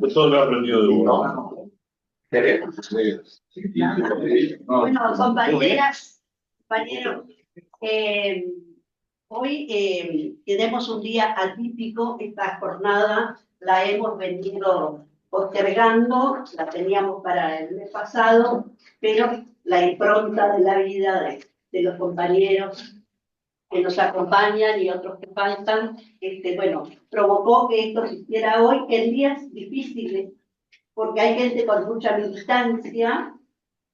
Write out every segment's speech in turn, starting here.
Eso lo he aprendido de uno. Bueno, compañeras, compañeros, hoy tenemos un día atípico. Esta jornada la hemos venido postergando, la teníamos para el mes pasado, pero la impronta de la vida de los compañeros que nos acompañan y otros que faltan, bueno, provocó que esto se hiciera hoy en días difíciles, porque hay gente con mucha militancia,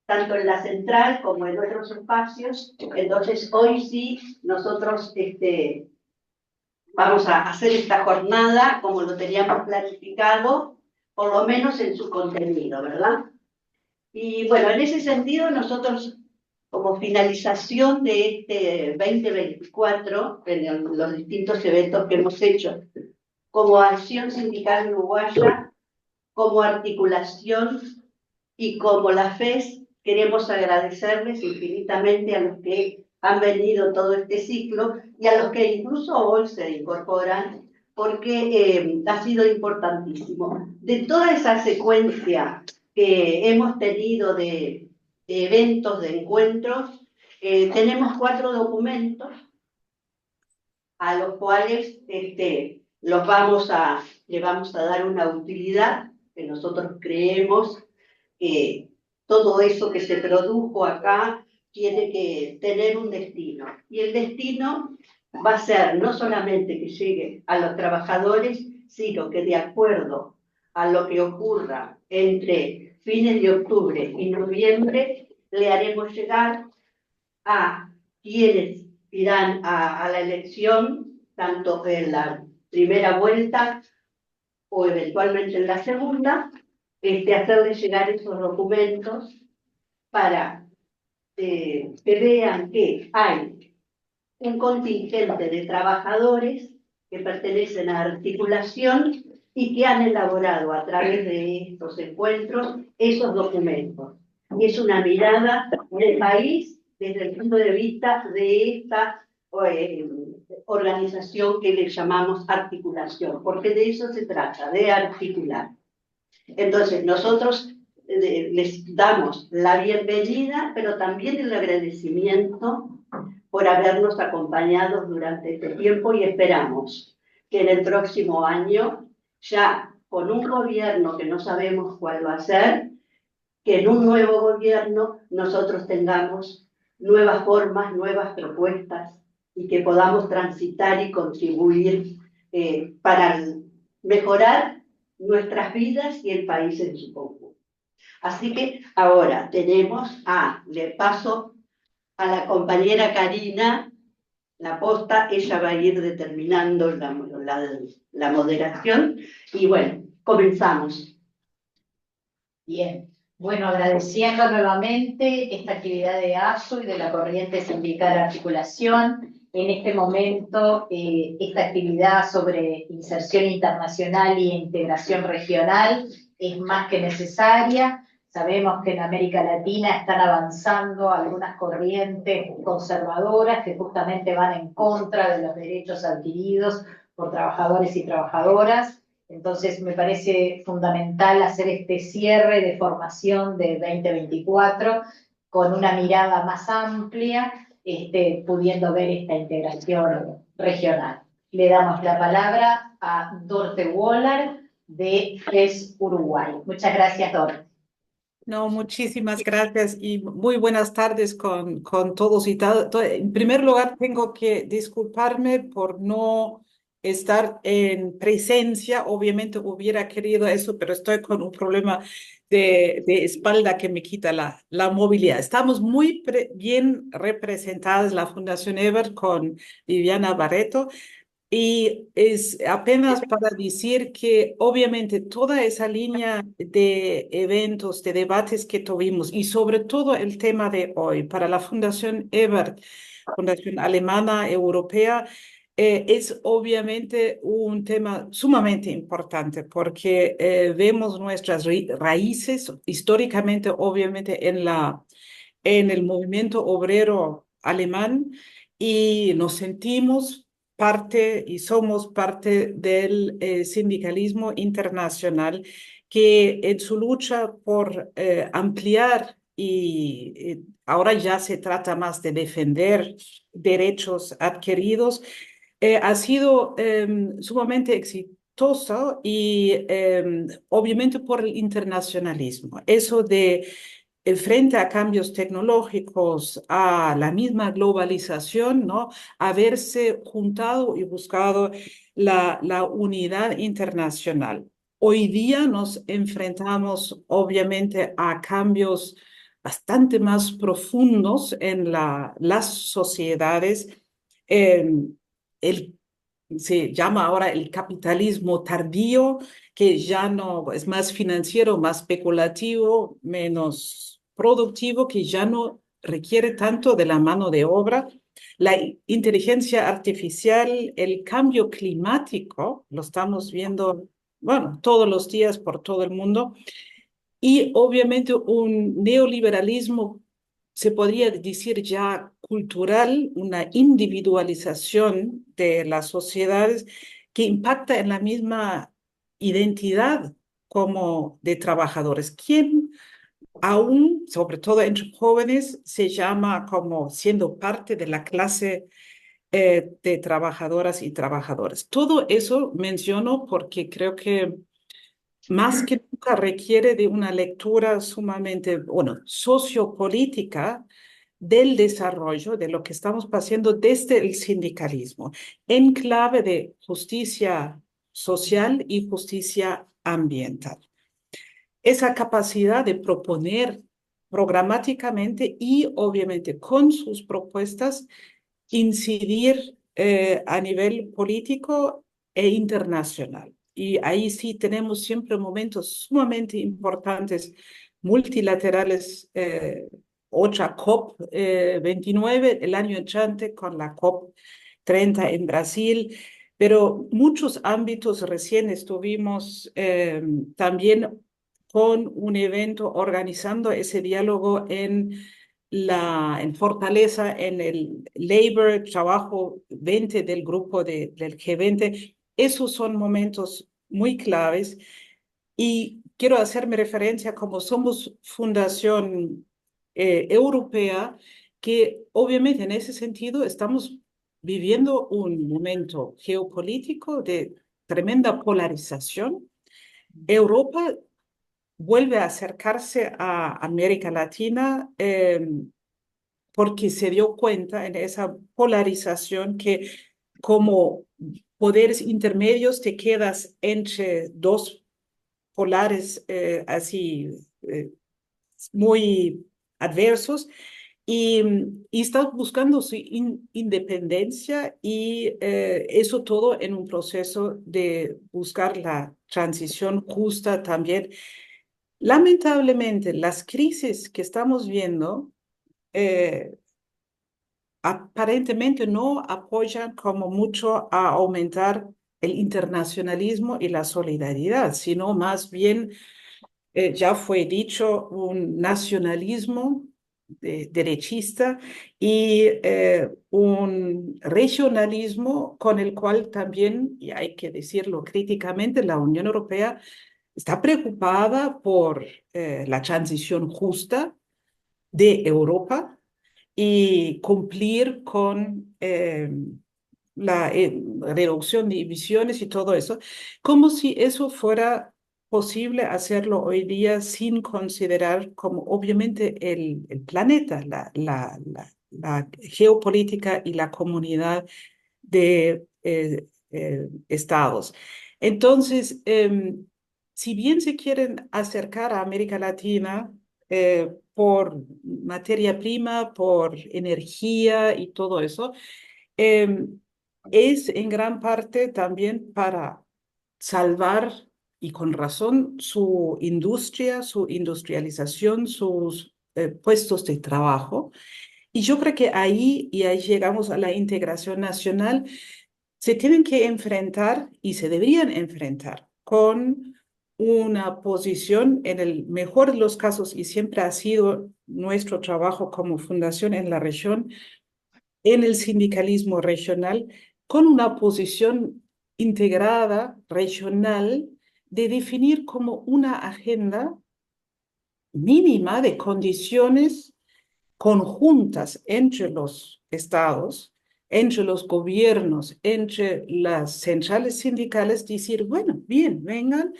tanto en la central como en otros espacios. Entonces, hoy sí, nosotros vamos a hacer esta jornada como lo teníamos planificado, por lo menos en su contenido, ¿verdad? Y bueno, en ese sentido, nosotros, como finalización de este 2024, en los distintos eventos que hemos hecho, como Acción Sindical Uruguaya, como articulación y como la FES, queremos agradecerles infinitamente a los que han venido todo este ciclo y a los que incluso hoy se incorporan, porque ha sido importantísimo. De toda esa secuencia que hemos tenido de eventos, de encuentros, tenemos 4 documentos a los cuales le vamos a dar una utilidad, que nosotros creemos que todo eso que se produjo acá tiene que tener un destino. Y el destino va a ser no solamente que llegue a los trabajadores, sino que de acuerdo a lo que ocurra entre fines de octubre y noviembre, le haremos llegar a quienes irán a la elección, tanto en la primera vuelta o eventualmente en la segunda, hacerles llegar esos documentos para que vean que hay un contingente de trabajadores que pertenecen a articulación y que han elaborado a través de estos encuentros esos documentos. Y es una mirada del país desde el punto de vista de esta organización que le llamamos articulación, porque de eso se trata, de articular. Entonces, nosotros les damos la bienvenida, pero también el agradecimiento por habernos acompañado durante este tiempo, y esperamos que en el próximo año, ya con un gobierno que no sabemos cuál va a ser, que en un nuevo gobierno nosotros tengamos nuevas formas, nuevas propuestas, y que podamos transitar y contribuir para mejorar nuestras vidas y el país en su conjunto. Así que ahora le paso a la compañera Karina la posta. Ella va a ir determinando la moderación, y bueno, comenzamos. Bien, bueno, agradeciendo nuevamente esta actividad de ASU y de la Corriente Sindical Articulación. En este momento, esta actividad sobre inserción internacional e integración regional es más que necesaria. Sabemos que en América Latina están avanzando algunas corrientes conservadoras que justamente van en contra de los derechos adquiridos por trabajadores y trabajadoras. Entonces me parece fundamental hacer este cierre de formación de 2024 con una mirada más amplia, pudiendo ver esta integración regional. Le damos la palabra a Dorte Woller de FES Uruguay. Muchas gracias, Dorte. No, muchísimas gracias y muy buenas tardes con todos y tal. En primer lugar, tengo que disculparme por no estar en presencia. Obviamente hubiera querido eso, pero estoy con un problema de espalda que me quita la movilidad. Estamos muy bien representadas, la Fundación Ebert con Viviana Barreto. Y es apenas para decir que obviamente toda esa línea de eventos, de debates que tuvimos, y sobre todo el tema de hoy para la Fundación Ebert, Fundación Alemana Europea, es obviamente un tema sumamente importante, porque vemos nuestras raíces históricamente, obviamente, en el movimiento obrero alemán, y nos sentimos parte y somos parte del sindicalismo internacional que en su lucha por ampliar y ahora ya se trata más de defender derechos adquiridos, ha sido sumamente exitoso y obviamente por el internacionalismo. Eso de frente a cambios tecnológicos, a la misma globalización, ¿no? Haberse juntado y buscado la unidad internacional. Hoy día nos enfrentamos obviamente a cambios bastante más profundos en las sociedades. Eh, el, Se llama ahora el capitalismo tardío, que ya no es más financiero, más especulativo, menos productivo, que ya no requiere tanto de la mano de obra. La inteligencia artificial, el cambio climático, lo estamos viendo, bueno, todos los días por todo el mundo, y obviamente un neoliberalismo, se podría decir ya cultural, una individualización de las sociedades que impacta en la misma identidad como de trabajadores. ¿Quién aún, sobre todo entre jóvenes, se llama como siendo parte de la clase de trabajadoras y trabajadores? Todo eso menciono porque creo que más que nunca requiere de una lectura sumamente, bueno, sociopolítica del desarrollo de lo que estamos pasando desde el sindicalismo, en clave de justicia social y justicia ambiental. Esa capacidad de proponer programáticamente y obviamente con sus propuestas incidir a nivel político e internacional. Y ahí sí tenemos siempre momentos sumamente importantes multilaterales, otra COP 29 el año entrante con la COP 30 en Brasil, pero muchos ámbitos recién estuvimos también con un evento organizando ese diálogo en Fortaleza, en el Labor Trabajo 20 del grupo del G20. Esos son momentos muy claves y quiero hacerme referencia como somos fundación europea, que obviamente en ese sentido estamos viviendo un momento geopolítico de tremenda polarización. Europa vuelve a acercarse a América Latina porque se dio cuenta en esa polarización que como poderes intermedios te quedas entre dos polares así muy adversos y, y está buscando su independencia y eso todo en un proceso de buscar la transición justa también. Lamentablemente, las crisis que estamos viendo eh, aparentemente no apoyan como mucho a aumentar el internacionalismo y la solidaridad, sino más bien, ya fue dicho, un nacionalismo derechista y un regionalismo con el cual también, y hay que decirlo críticamente, la Unión Europea está preocupada por la transición justa de Europa y cumplir con la reducción de emisiones y todo eso, como si eso fuera posible hacerlo hoy día sin considerar como obviamente el planeta, la geopolítica y la comunidad de estados. Entonces, si bien se quieren acercar a América Latina, por materia prima, por energía y todo eso, eh, es en gran parte también para salvar, y con razón, su industria, su industrialización, sus puestos de trabajo. Y yo creo que ahí, y ahí llegamos a la integración nacional, se tienen que enfrentar y se deberían enfrentar con una posición en el mejor de los casos, y siempre ha sido nuestro trabajo como fundación en la región, en el sindicalismo regional, con una posición integrada, regional, de definir como una agenda mínima de condiciones conjuntas entre los estados, entre los gobiernos, entre las centrales sindicales, decir, bueno, bien, vengan,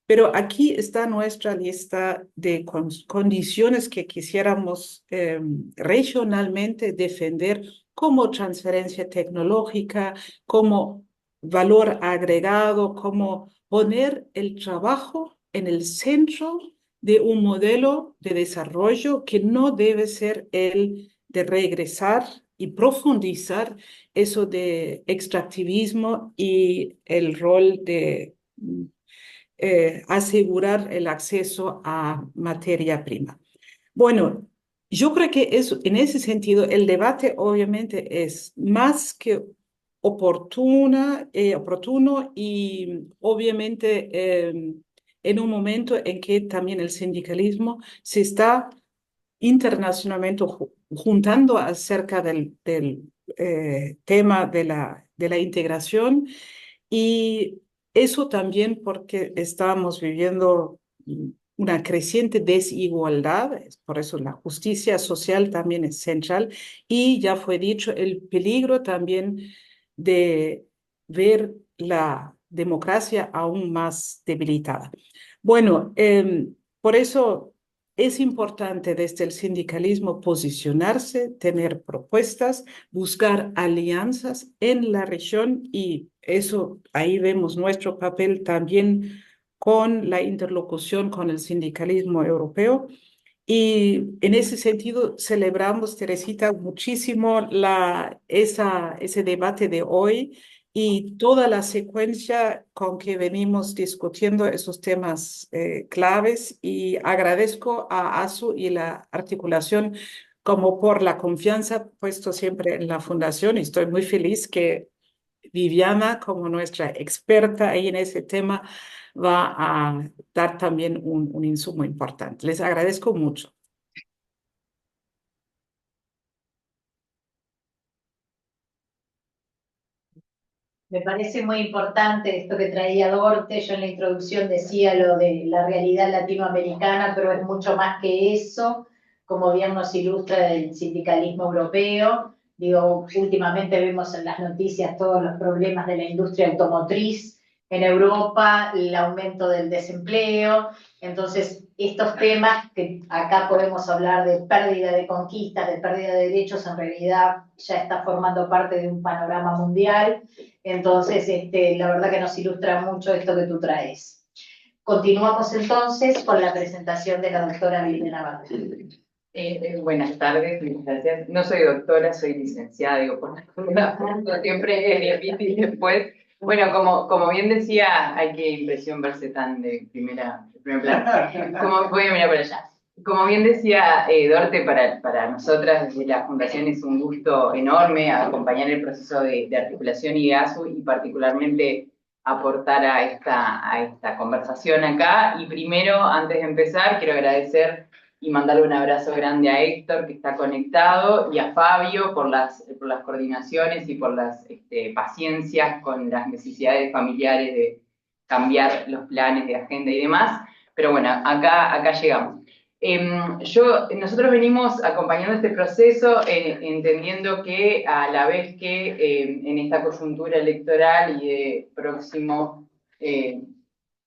pero aquí está nuestra lista de condiciones que quisiéramos regionalmente defender como transferencia tecnológica, como valor agregado, como poner el trabajo en el centro de un modelo de desarrollo que no debe ser el de regresar y profundizar eso de extractivismo y el rol de asegurar el acceso a materia prima. Bueno, yo creo que en ese sentido el debate obviamente es más que oportuno y obviamente en un momento en que también el sindicalismo se está internacionalmente juntando acerca del tema de la integración y eso también porque estamos viviendo una creciente desigualdad, por eso la justicia social también es central y ya fue dicho el peligro también de ver la democracia aún más debilitada. Bueno, por eso es importante desde el sindicalismo posicionarse, tener propuestas, buscar alianzas en la región y eso ahí vemos nuestro papel también con la interlocución con el sindicalismo europeo. Y en ese sentido celebramos, Teresita, muchísimo ese debate de hoy y toda la secuencia con que venimos discutiendo esos temas claves. Y agradezco a ASU y la articulación como por la confianza puesto siempre en la fundación. Y estoy muy feliz que Viviana, como nuestra experta ahí en ese tema, va a dar también un insumo importante. Les agradezco mucho. Me parece muy importante esto que traía Dorte. Yo en la introducción decía lo de la realidad latinoamericana, pero es mucho más que eso, como bien nos ilustra el sindicalismo europeo. Digo, últimamente vemos en las noticias todos los problemas de la industria automotriz en Europa, el aumento del desempleo. Entonces, estos temas que acá podemos hablar de pérdida de conquistas, de pérdida de derechos, en realidad ya está formando parte de un panorama mundial. Entonces, la verdad que nos ilustra mucho esto que tú traes. Continuamos entonces con la presentación de la doctora Vilena Bartel. Buenas tardes, muchas gracias. No soy doctora, soy licenciada, digo, por la punto, siempre es difícil después. Bueno, como bien decía, hay que impresión verse tan de primer plano. Voy a mirar para allá. Como bien decía Dorte, para nosotras desde la Fundación es un gusto enorme acompañar el proceso de articulación y de ASU y particularmente aportar a esta conversación acá. Y primero, antes de empezar, quiero agradecer y mandarle un abrazo grande a Héctor, que está conectado, y a Fabio por las coordinaciones y por las paciencias con las necesidades familiares de cambiar los planes de agenda y demás. Pero bueno, acá llegamos. Nosotros venimos acompañando este proceso entendiendo que a la vez que en esta coyuntura electoral y de próximo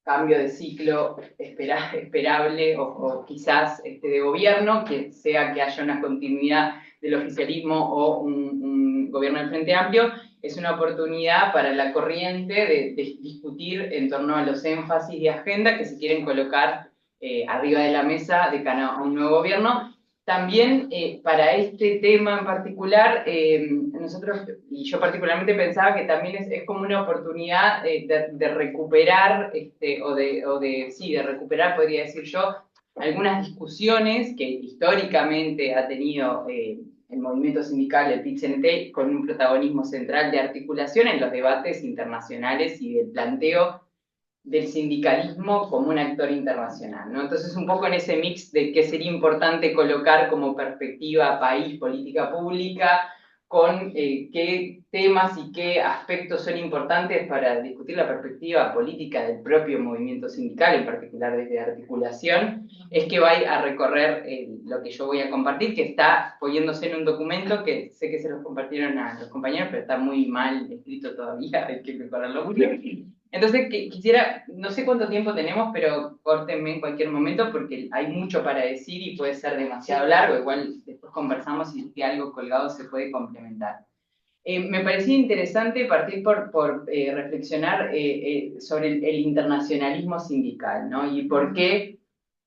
cambio de ciclo esperable o quizás de gobierno, que sea que haya una continuidad del oficialismo o un gobierno del Frente Amplio, es una oportunidad para la corriente de discutir en torno a los énfasis de agenda que se quieren colocar arriba de la mesa de cara a un nuevo gobierno. También para este tema en particular, nosotros, y yo particularmente pensaba que también es como una oportunidad de recuperar, de recuperar, podría decir yo, algunas discusiones que históricamente ha tenido el movimiento sindical, el PIT-CNT, con un protagonismo central de articulación en los debates internacionales y del planteo del sindicalismo como un actor internacional, ¿no? Entonces, un poco en ese mix de qué sería importante colocar como perspectiva país, política pública, con qué temas y qué aspectos son importantes para discutir la perspectiva política del propio movimiento sindical, en particular desde articulación, es que va a recorrer lo que yo voy a compartir, que está poniéndose en un documento que sé que se los compartieron a los compañeros, pero está muy mal escrito todavía, hay que mejorarlo mucho. Entonces, quisiera, no sé cuánto tiempo tenemos, pero córtenme en cualquier momento porque hay mucho para decir y puede ser demasiado largo. Igual después conversamos y si algo colgado se puede complementar. Me parecía interesante partir por reflexionar sobre el internacionalismo sindical, ¿no? Y por qué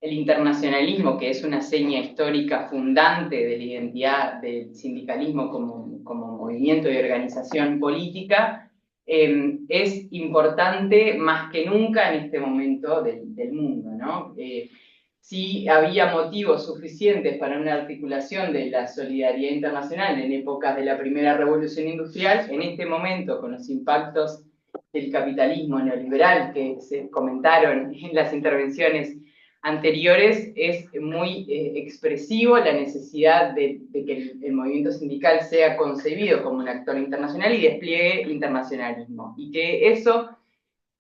el internacionalismo, que es una seña histórica fundante de la identidad del sindicalismo como movimiento y organización política, es importante más que nunca en este momento del mundo, ¿no? Si había motivos suficientes para una articulación de la solidaridad internacional en épocas de la primera revolución industrial, en este momento, con los impactos del capitalismo neoliberal que se comentaron en las intervenciones anteriores, es muy expresivo la necesidad de que el movimiento sindical sea concebido como un actor internacional y despliegue internacionalismo. Y que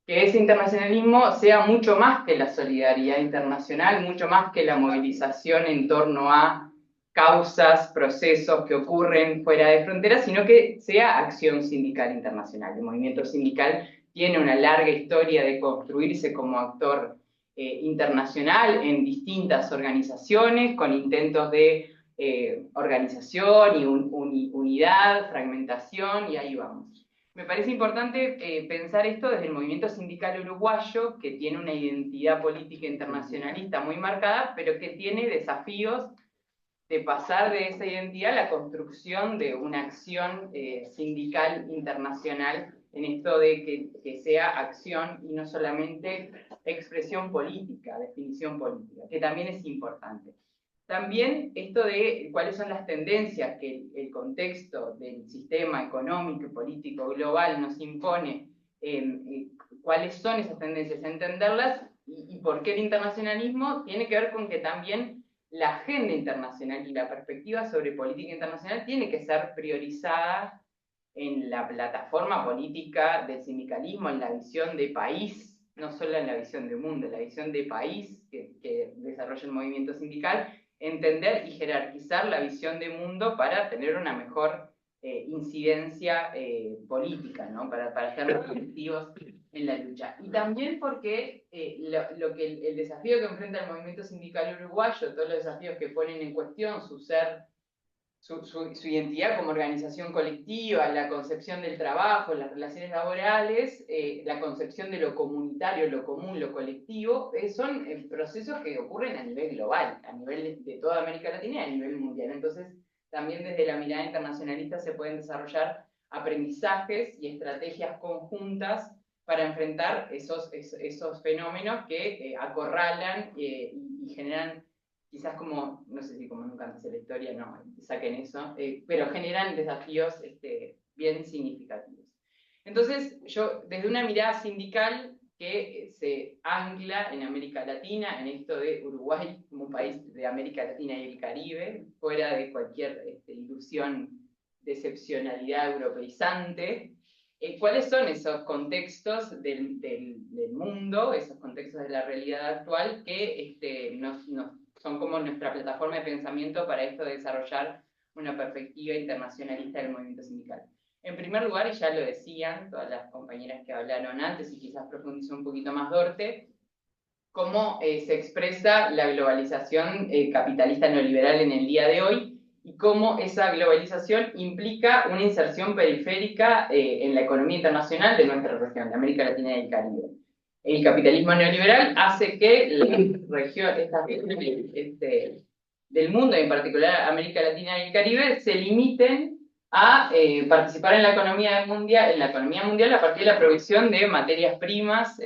ese internacionalismo sea mucho más que la solidaridad internacional, mucho más que la movilización en torno a causas, procesos que ocurren fuera de fronteras, sino que sea acción sindical internacional. El movimiento sindical tiene una larga historia de construirse como actor internacional en distintas organizaciones, con intentos de organización y unidad, fragmentación, y ahí vamos. Me parece importante pensar esto desde el movimiento sindical uruguayo, que tiene una identidad política internacionalista muy marcada, pero que tiene desafíos de pasar de esa identidad a la construcción de una acción sindical internacional, en esto de que sea acción y no solamente expresión política, definición política, que también es importante. También esto de cuáles son las tendencias que el contexto del sistema económico y político global nos impone, cuáles son esas tendencias, entenderlas y por qué el internacionalismo tiene que ver con que también la agenda internacional y la perspectiva sobre política internacional tiene que ser priorizada en la plataforma política del sindicalismo, en la visión de país, no solo en la visión de mundo, en la visión de país que desarrolla el movimiento sindical, entender y jerarquizar la visión de mundo para tener una mejor incidencia política, ¿no? Para ser más efectivos en la lucha. Y también porque el desafío que enfrenta el movimiento sindical uruguayo, todos los desafíos que ponen en cuestión su ser, su identidad como organización colectiva, la concepción del trabajo, las relaciones laborales, la concepción de lo comunitario, lo común, lo colectivo, son procesos que ocurren a nivel global, a nivel de toda América Latina y a nivel mundial. Entonces, también desde la mirada internacionalista se pueden desarrollar aprendizajes y estrategias conjuntas para enfrentar esos fenómenos que acorralan y generan, quizás como, no sé si como nunca antes en la historia, no, saquen eso, pero generan desafíos bien significativos. Entonces, yo, desde una mirada sindical que se ancla en América Latina, en esto de Uruguay como un país de América Latina y el Caribe, fuera de cualquier ilusión de excepcionalidad europeizante, ¿cuáles son esos contextos del mundo, esos contextos de la realidad actual que nos son como nuestra plataforma de pensamiento para esto de desarrollar una perspectiva internacionalista del movimiento sindical? En primer lugar, y ya lo decían todas las compañeras que hablaron antes y quizás profundizó un poquito más Dorte, cómo se expresa la globalización capitalista neoliberal en el día de hoy y cómo esa globalización implica una inserción periférica en la economía internacional de nuestra región, de América Latina y el Caribe. El capitalismo neoliberal hace que estas regiones del mundo, en particular América Latina y el Caribe, se limiten a participar en la economía mundial a partir de la provisión de materias primas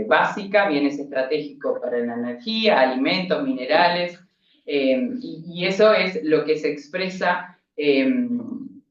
básicas, bienes estratégicos para la energía, alimentos, minerales, y eso es lo que se expresa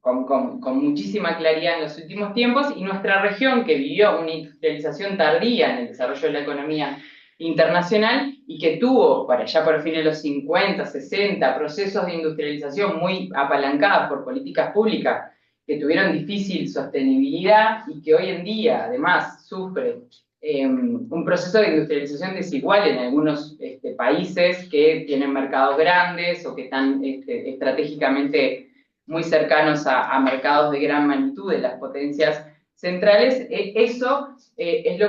con muchísima claridad en los últimos tiempos, y nuestra región, que vivió una industrialización tardía en el desarrollo de la economía internacional y que tuvo, para allá por fines de los 50, 60, procesos de industrialización muy apalancados por políticas públicas que tuvieron difícil sostenibilidad y que hoy en día, además, sufre un proceso de industrialización desigual en algunos países que tienen mercados grandes o que están estratégicamente muy cercanos a mercados de gran magnitud de las potencias centrales. Eso es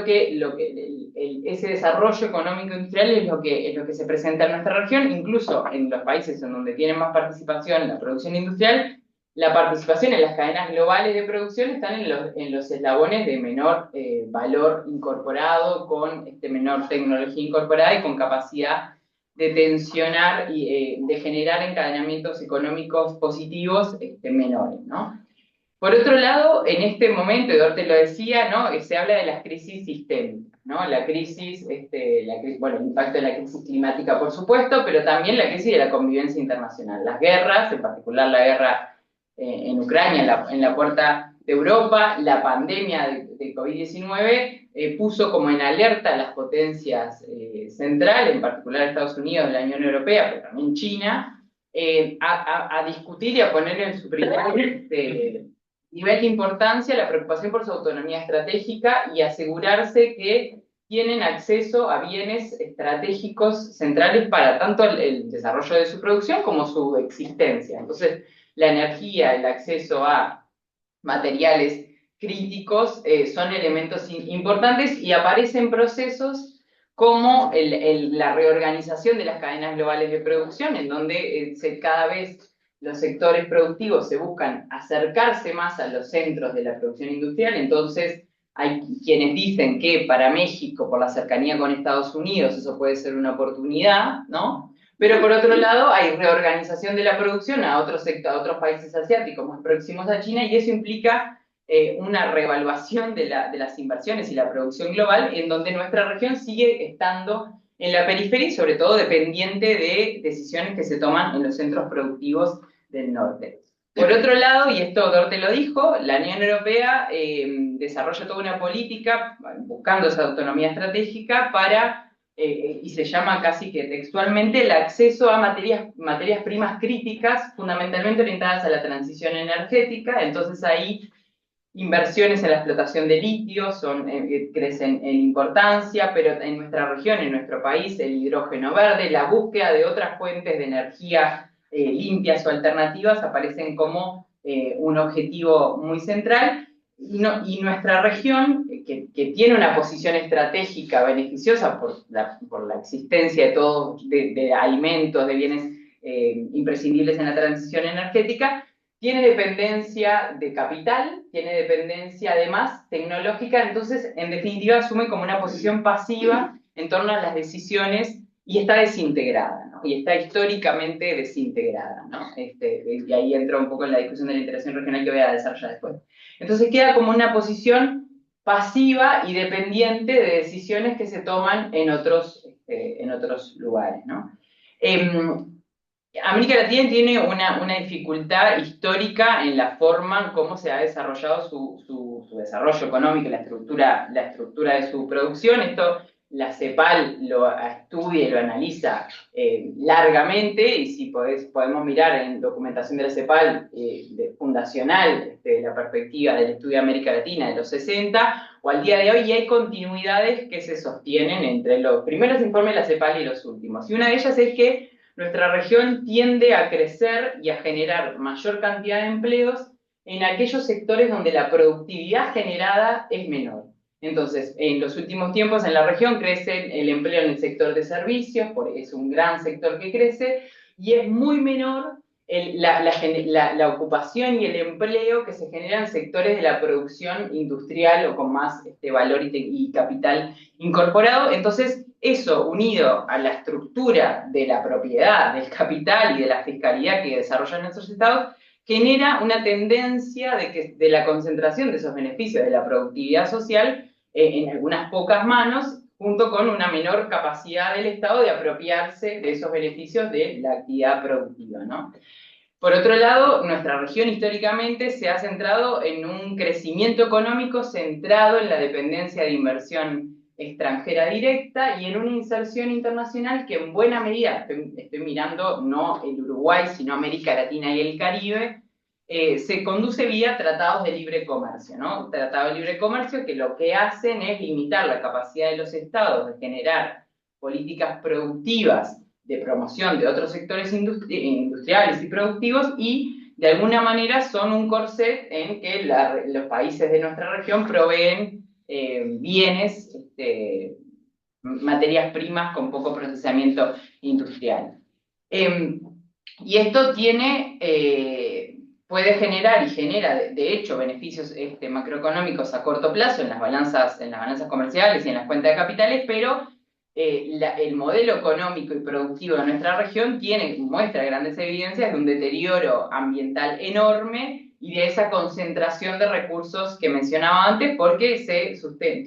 ese desarrollo económico industrial es lo que se presenta en nuestra región, incluso en los países en donde tienen más participación en la producción industrial. La participación en las cadenas globales de producción están en los eslabones de menor valor incorporado, con menor tecnología incorporada y con capacidad de tensionar y de generar encadenamientos económicos positivos menores, ¿no? Por otro lado, en este momento, Eduardo te lo decía, ¿no? Se habla de las crisis sistémicas, ¿no? La crisis, bueno, el impacto de la crisis climática, por supuesto, pero también la crisis de la convivencia internacional. Las guerras, en particular la guerra en Ucrania, en la puerta de Europa, la pandemia de COVID-19 puso como en alerta a las potencias centrales, en particular Estados Unidos, la Unión Europea, pero también China, a discutir y a poner en su primer nivel de importancia la preocupación por su autonomía estratégica y asegurarse que tienen acceso a bienes estratégicos centrales para tanto el desarrollo de su producción como su existencia. Entonces, la energía, el acceso a materiales críticos son elementos importantes y aparecen procesos como la reorganización de las cadenas globales de producción, en donde cada vez los sectores productivos se buscan acercarse más a los centros de la producción industrial. Entonces hay quienes dicen que para México, por la cercanía con Estados Unidos, eso puede ser una oportunidad, ¿no? Pero por otro lado hay reorganización de la producción a otros países asiáticos más próximos a China, y eso implica una reevaluación de las inversiones y la producción global, en donde nuestra región sigue estando en la periferia y sobre todo dependiente de decisiones que se toman en los centros productivos del norte. Por otro lado, y esto Dorte lo dijo, la Unión Europea desarrolla toda una política buscando esa autonomía estratégica para, y se llama casi que textualmente, el acceso a materias primas críticas, fundamentalmente orientadas a la transición energética. Entonces ahí inversiones en la explotación de litio crecen en importancia, pero en nuestra región, en nuestro país, el hidrógeno verde, la búsqueda de otras fuentes de energía limpias o alternativas aparecen como un objetivo muy central, y nuestra región, que tiene una posición estratégica beneficiosa por la existencia de alimentos, de bienes imprescindibles en la transición energética, tiene dependencia de capital, tiene dependencia además tecnológica. Entonces en definitiva asume como una posición pasiva en torno a las decisiones y está desintegrada, ¿no? Y está históricamente desintegrada, ¿no? Y ahí entra un poco en la discusión de la integración regional que voy a desarrollar después. Entonces queda como una posición pasiva y dependiente de decisiones que se toman en otros lugares, ¿no? América Latina tiene una dificultad histórica en la forma como se ha desarrollado su desarrollo económico, la estructura de su producción. Esto la CEPAL lo estudia y lo analiza largamente, y si podemos mirar en documentación de la CEPAL fundacional, de la perspectiva del estudio de América Latina de los 60, o al día de hoy, y hay continuidades que se sostienen entre los primeros informes de la CEPAL y los últimos. Y una de ellas es que nuestra región tiende a crecer y a generar mayor cantidad de empleos en aquellos sectores donde la productividad generada es menor. Entonces, en los últimos tiempos en la región crece el empleo en el sector de servicios, es un gran sector que crece, y es muy menor la ocupación y el empleo que se genera en sectores de la producción industrial o con más valor y capital incorporado. Entonces, eso, unido a la estructura de la propiedad, del capital y de la fiscalidad que desarrollan nuestros estados, genera una tendencia de la concentración de esos beneficios de la productividad social en algunas pocas manos, junto con una menor capacidad del Estado de apropiarse de esos beneficios de la actividad productiva, ¿no? Por otro lado, nuestra región históricamente se ha centrado en un crecimiento económico centrado en la dependencia de inversión extranjera directa y en una inserción internacional que en buena medida, estoy mirando no el Uruguay, sino América Latina y el Caribe, se conduce vía tratados de libre comercio, ¿no? Tratados de libre comercio que lo que hacen es limitar la capacidad de los estados de generar políticas productivas de promoción de otros sectores industriales y productivos y de alguna manera son un corset en que los países de nuestra región proveen bienes, materias primas con poco procesamiento industrial. Y esto puede generar y genera, de hecho, beneficios macroeconómicos a corto plazo en las balanzas comerciales y en las cuentas de capitales, pero el modelo económico y productivo de nuestra región muestra grandes evidencias de un deterioro ambiental enorme y de esa concentración de recursos que mencionaba antes, porque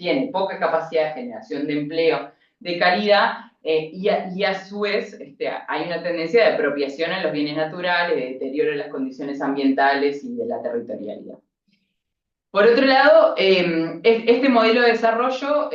tiene poca capacidad de generación de empleo de calidad y a su vez hay una tendencia de apropiación a los bienes naturales, de deterioro de las condiciones ambientales y de la territorialidad. Por otro lado, este modelo de desarrollo,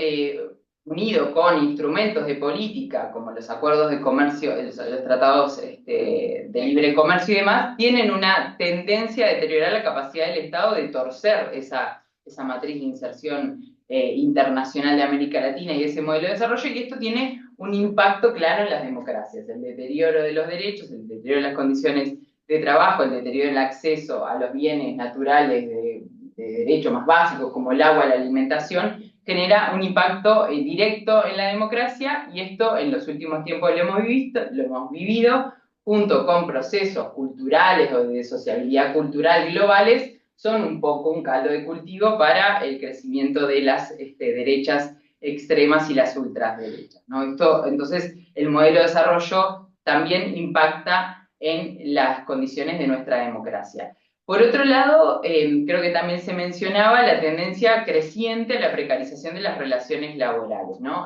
unido con instrumentos de política, como los acuerdos de comercio, los tratados de libre comercio y demás, tienen una tendencia a deteriorar la capacidad del Estado de torcer esa matriz de inserción internacional de América Latina y ese modelo de desarrollo, y esto tiene un impacto claro en las democracias, el deterioro de los derechos, el deterioro de las condiciones de trabajo, el deterioro del acceso a los bienes naturales de derechos más básicos como el agua, la alimentación, genera un impacto directo en la democracia, y esto en los últimos tiempos lo hemos vivido junto con procesos culturales o de sociabilidad cultural globales, son un poco un caldo de cultivo para el crecimiento de las derechas extremas y las ultraderechas, ¿no? Entonces, el modelo de desarrollo también impacta en las condiciones de nuestra democracia. Por otro lado, creo que también se mencionaba la tendencia creciente a la precarización de las relaciones laborales, ¿no?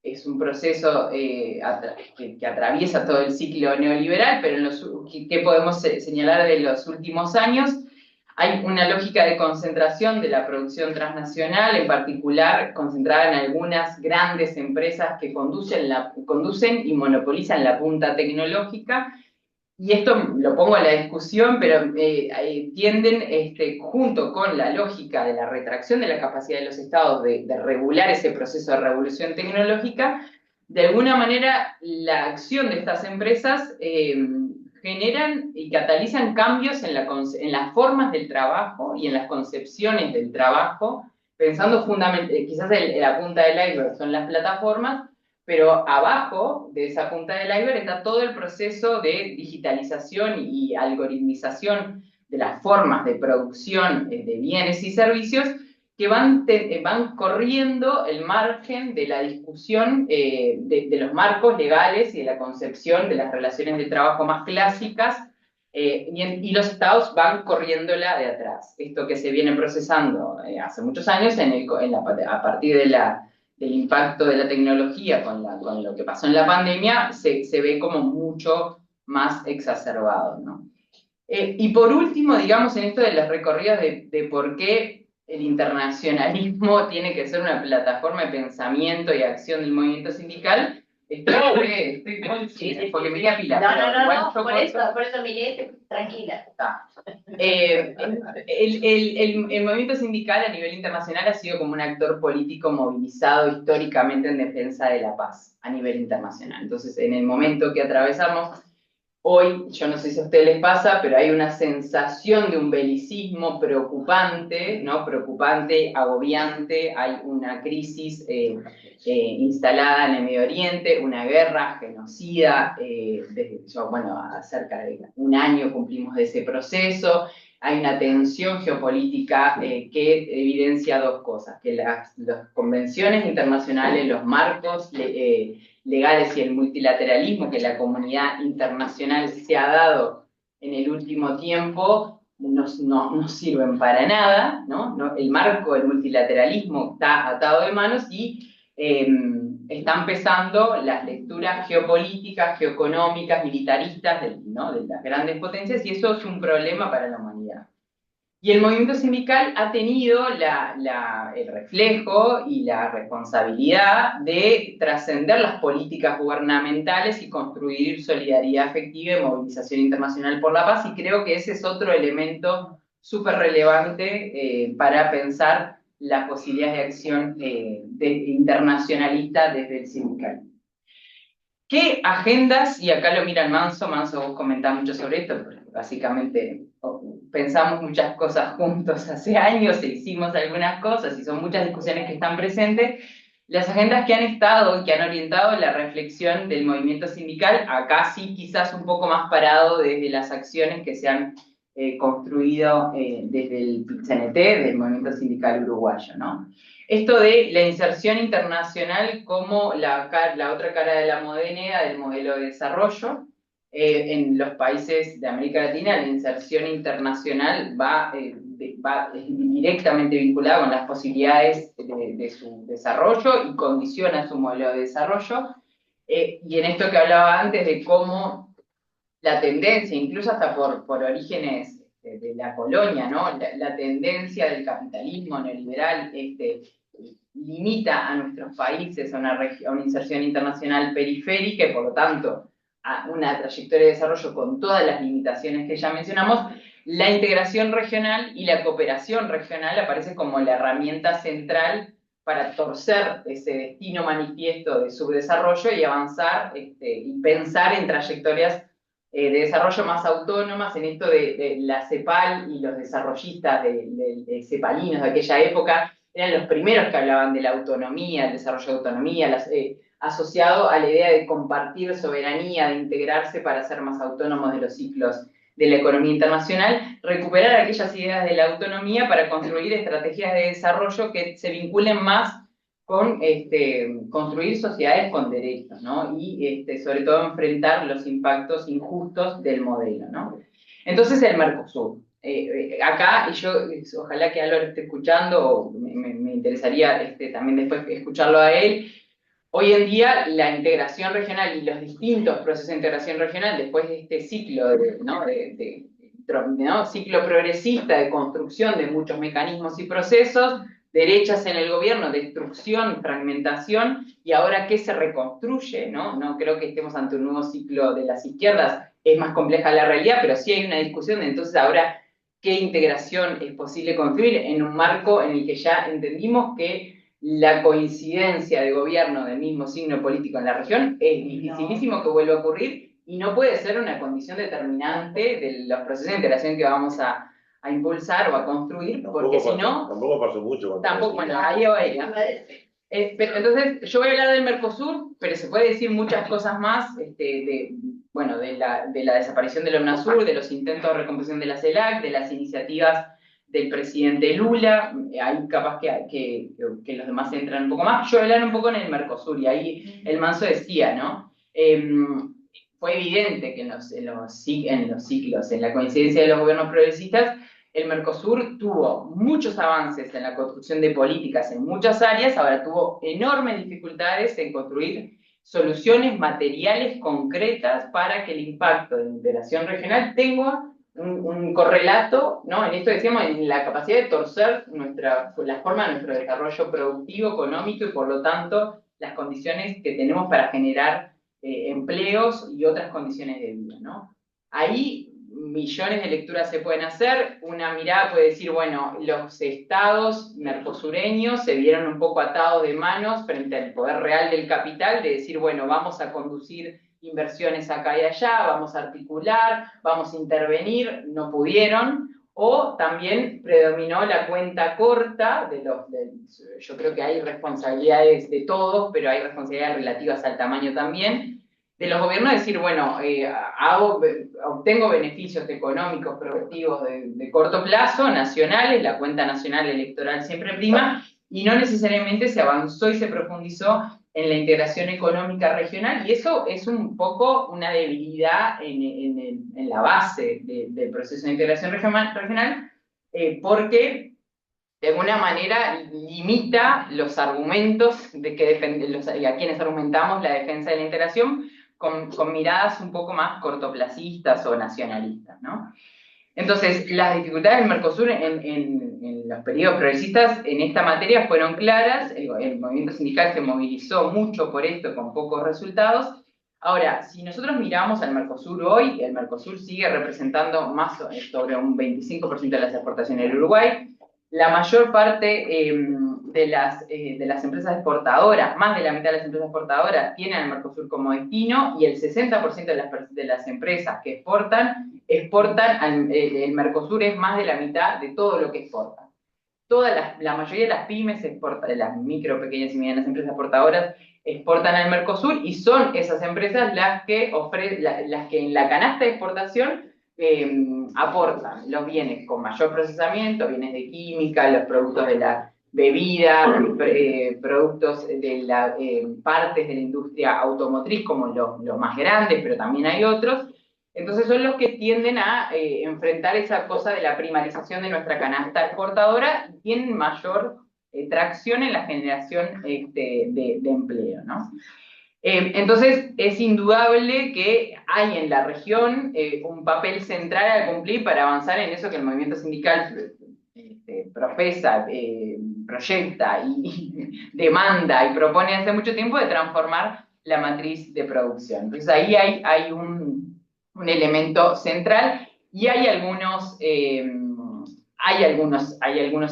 Es un proceso que atraviesa todo el ciclo neoliberal, pero ¿qué podemos señalar de los últimos años? Hay una lógica de concentración de la producción transnacional, en particular concentrada en algunas grandes empresas que conducen y monopolizan la punta tecnológica. Y esto lo pongo a la discusión, pero tienden, junto con la lógica de la retracción de la capacidad de los estados de regular ese proceso de revolución tecnológica, de alguna manera la acción de estas empresas generan y catalizan cambios en las formas del trabajo y en las concepciones del trabajo, pensando fundamentalmente, quizás la punta del iceberg son las plataformas, pero abajo de esa punta del iceberg está todo el proceso de digitalización y algoritmización de las formas de producción de bienes y servicios que van corriendo el margen de la discusión de los marcos legales y de la concepción de las relaciones de trabajo más clásicas, y los estados van corriéndola de atrás. Esto que se viene procesando hace muchos años a partir del impacto de la tecnología con lo que pasó en la pandemia, se ve como mucho más exacerbado, ¿no? Y por último, digamos, en esto de las recorridas de por qué el internacionalismo tiene que ser una plataforma de pensamiento y acción del movimiento sindical, porque me queda pila. No, por eso Miguel, tranquila. El movimiento sindical a nivel internacional ha sido como un actor político movilizado históricamente en defensa de la paz a nivel internacional. Entonces, en el momento que atravesamos hoy, yo no sé si a ustedes les pasa, pero hay una sensación de un belicismo preocupante, ¿no? Preocupante, agobiante, hay una crisis instalada en el Medio Oriente, una guerra genocida, cerca de un año cumplimos de ese proceso. Hay una tensión geopolítica que evidencia dos cosas, que las convenciones internacionales, los marcos legales y el multilateralismo que la comunidad internacional se ha dado en el último tiempo no sirven para nada, ¿no? El marco del multilateralismo está atado de manos y están empezando las lecturas geopolíticas, geoeconómicas, militaristas de las grandes potencias, y eso es un problema para la humanidad. Y el movimiento sindical ha tenido el reflejo y la responsabilidad de trascender las políticas gubernamentales y construir solidaridad afectiva y movilización internacional por la paz, y creo que ese es otro elemento súper relevante para pensar las posibilidades de acción internacionalista desde el sindicalismo. ¿Qué agendas? Y acá lo mira Manso, vos comentás mucho sobre esto, porque básicamente pensamos muchas cosas juntos hace años e hicimos algunas cosas y son muchas discusiones que están presentes. Las agendas que han estado, que han orientado la reflexión del movimiento sindical, acá sí quizás un poco más parado desde las acciones que se han construido desde el PIT-CNT, del movimiento sindical uruguayo, ¿no? Esto de la inserción internacional como la otra cara de la moneda del modelo de desarrollo. En los países de América Latina, la inserción internacional va directamente vinculada con las posibilidades de su desarrollo y condiciona su modelo de desarrollo. Y en esto que hablaba antes de cómo la tendencia, incluso hasta por orígenes de la colonia, ¿no? La tendencia del capitalismo neoliberal limita a nuestros países a una inserción internacional periférica y por lo tanto a una trayectoria de desarrollo con todas las limitaciones que ya mencionamos. La integración regional y la cooperación regional aparece como la herramienta central para torcer ese destino manifiesto de subdesarrollo y avanzar y pensar en trayectorias de desarrollo más autónomas, en esto de la CEPAL y los desarrollistas cepalinos de aquella época eran los primeros que hablaban de la autonomía, el desarrollo de autonomía, asociado a la idea de compartir soberanía, de integrarse para ser más autónomos de los ciclos de la economía internacional, recuperar aquellas ideas de la autonomía para construir estrategias de desarrollo que se vinculen más con construir sociedades con derechos, ¿no? Y sobre todo enfrentar los impactos injustos del modelo, ¿no? Entonces el Mercosur. Acá, y yo ojalá que Álvaro esté escuchando, me interesaría también después escucharlo a él. Hoy en día la integración regional y los distintos procesos de integración regional, después de este ciclo, ciclo progresista de construcción de muchos mecanismos y procesos, derechas en el gobierno, destrucción, fragmentación, y ahora qué se reconstruye, ¿no? No creo que estemos ante un nuevo ciclo de las izquierdas, es más compleja la realidad, pero sí hay una discusión de entonces ahora qué integración es posible construir en un marco en el que ya entendimos que la coincidencia de gobierno del mismo signo político en la región es dificilísimo que vuelva a ocurrir y no puede ser una condición determinante de los procesos de integración que vamos a impulsar o a construir, porque si no... Tampoco pasó mucho. Tampoco, bueno, ahí voy, ¿no? Pero entonces, yo voy a hablar del Mercosur, pero se puede decir muchas cosas más, de la desaparición de la UNASUR, de los intentos de recomposición de la CELAC, de las iniciativas del presidente Lula, ahí capaz que los demás entran un poco más. Yo voy a hablar un poco en el Mercosur, y ahí el Manso decía, ¿no? Fue evidente que en los ciclos, en la coincidencia de los gobiernos progresistas, el Mercosur tuvo muchos avances en la construcción de políticas en muchas áreas, ahora tuvo enormes dificultades en construir soluciones materiales concretas para que el impacto de la integración regional tenga un correlato, ¿no? En esto decíamos, en la capacidad de torcer la forma de nuestro desarrollo productivo, económico y por lo tanto las condiciones que tenemos para generar empleos y otras condiciones de vida, ¿no? Ahí millones de lecturas se pueden hacer. Una mirada puede decir, bueno, los estados mercosureños se vieron un poco atados de manos frente al poder real del capital, de decir, bueno, vamos a conducir inversiones acá y allá, vamos a articular, vamos a intervenir, no pudieron. O también predominó la cuenta corta yo creo que hay responsabilidades de todos, pero hay responsabilidades relativas al tamaño también, de los gobiernos decir, bueno, obtengo beneficios económicos productivos de corto plazo, nacionales, la cuenta nacional electoral siempre prima, y no necesariamente se avanzó y se profundizó en la integración económica regional, y eso es un poco una debilidad en la base del proceso de integración regional, porque de alguna manera limita los argumentos a quienes argumentamos la defensa de la integración con miradas un poco más cortoplacistas o nacionalistas, ¿no? Entonces, las dificultades del Mercosur en los periodos progresistas en esta materia fueron claras, el movimiento sindical se movilizó mucho por esto con pocos resultados. Ahora, si nosotros miramos al Mercosur hoy, el Mercosur sigue representando más sobre un 25% de las exportaciones del Uruguay. La mayor parte de las empresas exportadoras, más de la mitad de las empresas exportadoras, tienen al Mercosur como destino y el 60% de las empresas que exportan, el Mercosur es más de la mitad de todo lo que exportan. La mayoría de las pymes, de las micro, pequeñas y medianas empresas exportadoras, exportan al Mercosur y son esas empresas las que en la canasta de exportación aportan los bienes con mayor procesamiento, bienes de química, los productos de la bebida, productos de la partes de la industria automotriz como los más grandes, pero también hay otros. Entonces son los que tienden a enfrentar esa cosa de la primarización de nuestra canasta exportadora y tienen mayor tracción en la generación de empleo, ¿no? Entonces, es indudable que hay en la región un papel central a cumplir para avanzar en eso que el movimiento sindical profesa, proyecta y demanda y propone hace mucho tiempo de transformar la matriz de producción. Entonces, ahí hay un elemento central y hay algunos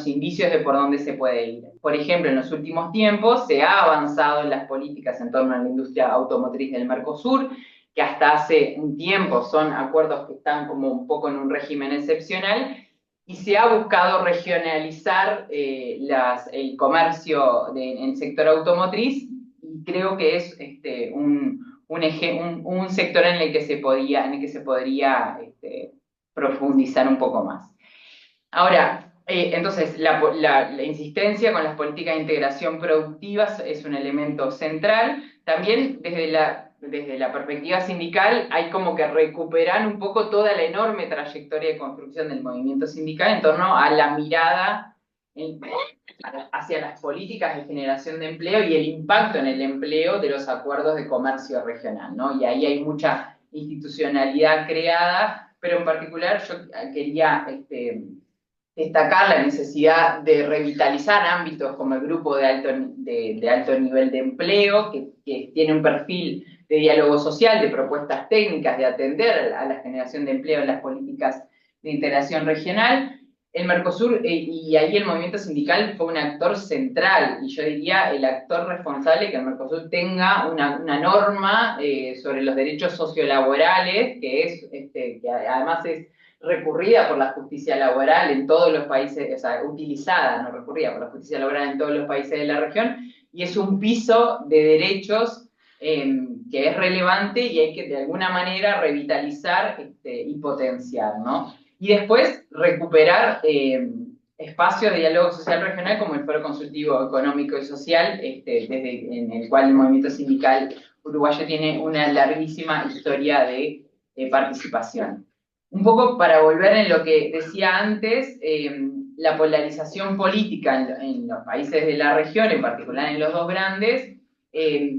indicios de por dónde se puede ir. Por ejemplo, en los últimos tiempos se ha avanzado en las políticas en torno a la industria automotriz del Mercosur, que hasta hace un tiempo son acuerdos que están como un poco en un régimen excepcional, y se ha buscado regionalizar el comercio en el sector automotriz, y creo que es un sector en el que se podría profundizar un poco más. Ahora, entonces, la insistencia con las políticas de integración productiva es un elemento central. También desde la perspectiva sindical hay como que recuperar un poco toda la enorme trayectoria de construcción del movimiento sindical en torno a la mirada hacia las políticas de generación de empleo y el impacto en el empleo de los acuerdos de comercio regional, ¿no? Y ahí hay mucha institucionalidad creada, pero en particular yo quería destacar la necesidad de revitalizar ámbitos como el grupo de alto nivel de empleo, que tiene un perfil de diálogo social, de propuestas técnicas, de atender a la generación de empleo en las políticas de integración regional. El Mercosur, y ahí el movimiento sindical fue un actor central, y yo diría el actor responsable que el Mercosur tenga una norma sobre los derechos sociolaborales, que además es recurrida por la justicia laboral en todos los países, o sea, utilizada, no recurrida, por la justicia laboral en todos los países de la región, y es un piso de derechos que es relevante y hay que de alguna manera revitalizar y potenciar, ¿no? Y después recuperar espacios de diálogo social regional como el Foro Consultivo Económico y Social, en el cual el movimiento sindical uruguayo tiene una larguísima historia de participación. Un poco para volver en lo que decía antes, la polarización política en los países de la región, en particular en los dos grandes,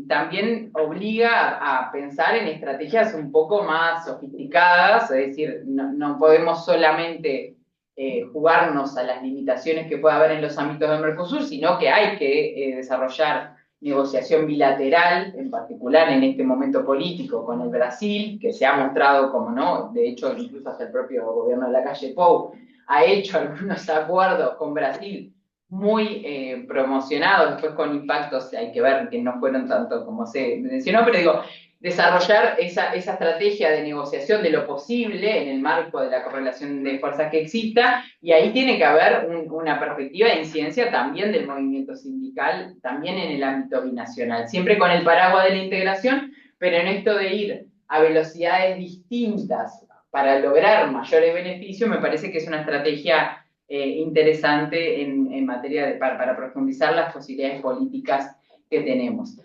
también obliga a pensar en estrategias un poco más sofisticadas, es decir, no podemos solamente jugarnos a las limitaciones que pueda haber en los ámbitos del Mercosur, sino que hay que desarrollar negociación bilateral, en particular en este momento político con el Brasil, que se ha mostrado como no, de hecho incluso hasta el propio gobierno de Lacalle Pou ha hecho algunos acuerdos con Brasil muy promocionados, después con impactos, hay que ver que no fueron tanto como se mencionó, pero digo, desarrollar esa estrategia de negociación de lo posible en el marco de la correlación de fuerzas que exista, y ahí tiene que haber una perspectiva de incidencia también del movimiento sindical, también en el ámbito binacional, siempre con el paraguas de la integración, pero en esto de ir a velocidades distintas para lograr mayores beneficios, me parece que es una estrategia interesante en materia para profundizar las posibilidades políticas que tenemos.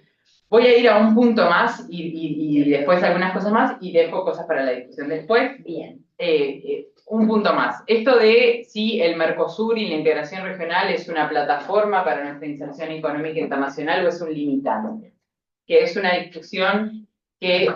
Voy a ir a un punto más y después algunas cosas más y dejo cosas para la discusión después. Bien. Un punto más. Esto de si el Mercosur y la integración regional es una plataforma para nuestra inserción económica internacional o es un limitante, que es una discusión que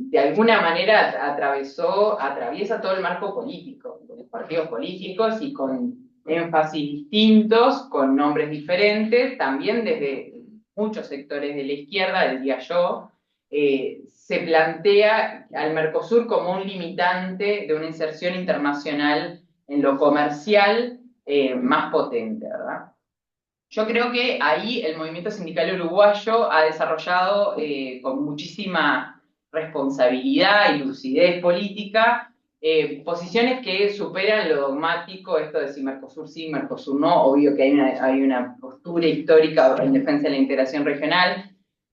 de alguna manera atraviesa todo el marco político, de los partidos políticos y con énfasis distintos, con nombres diferentes, también desde muchos sectores de la izquierda, diría yo, se plantea al Mercosur como un limitante de una inserción internacional en lo comercial más potente, ¿verdad? Yo creo que ahí el movimiento sindical uruguayo ha desarrollado con muchísima responsabilidad y lucidez política posiciones que superan lo dogmático, esto de si Mercosur sí, Mercosur no. Obvio que hay una postura histórica en defensa de la integración regional,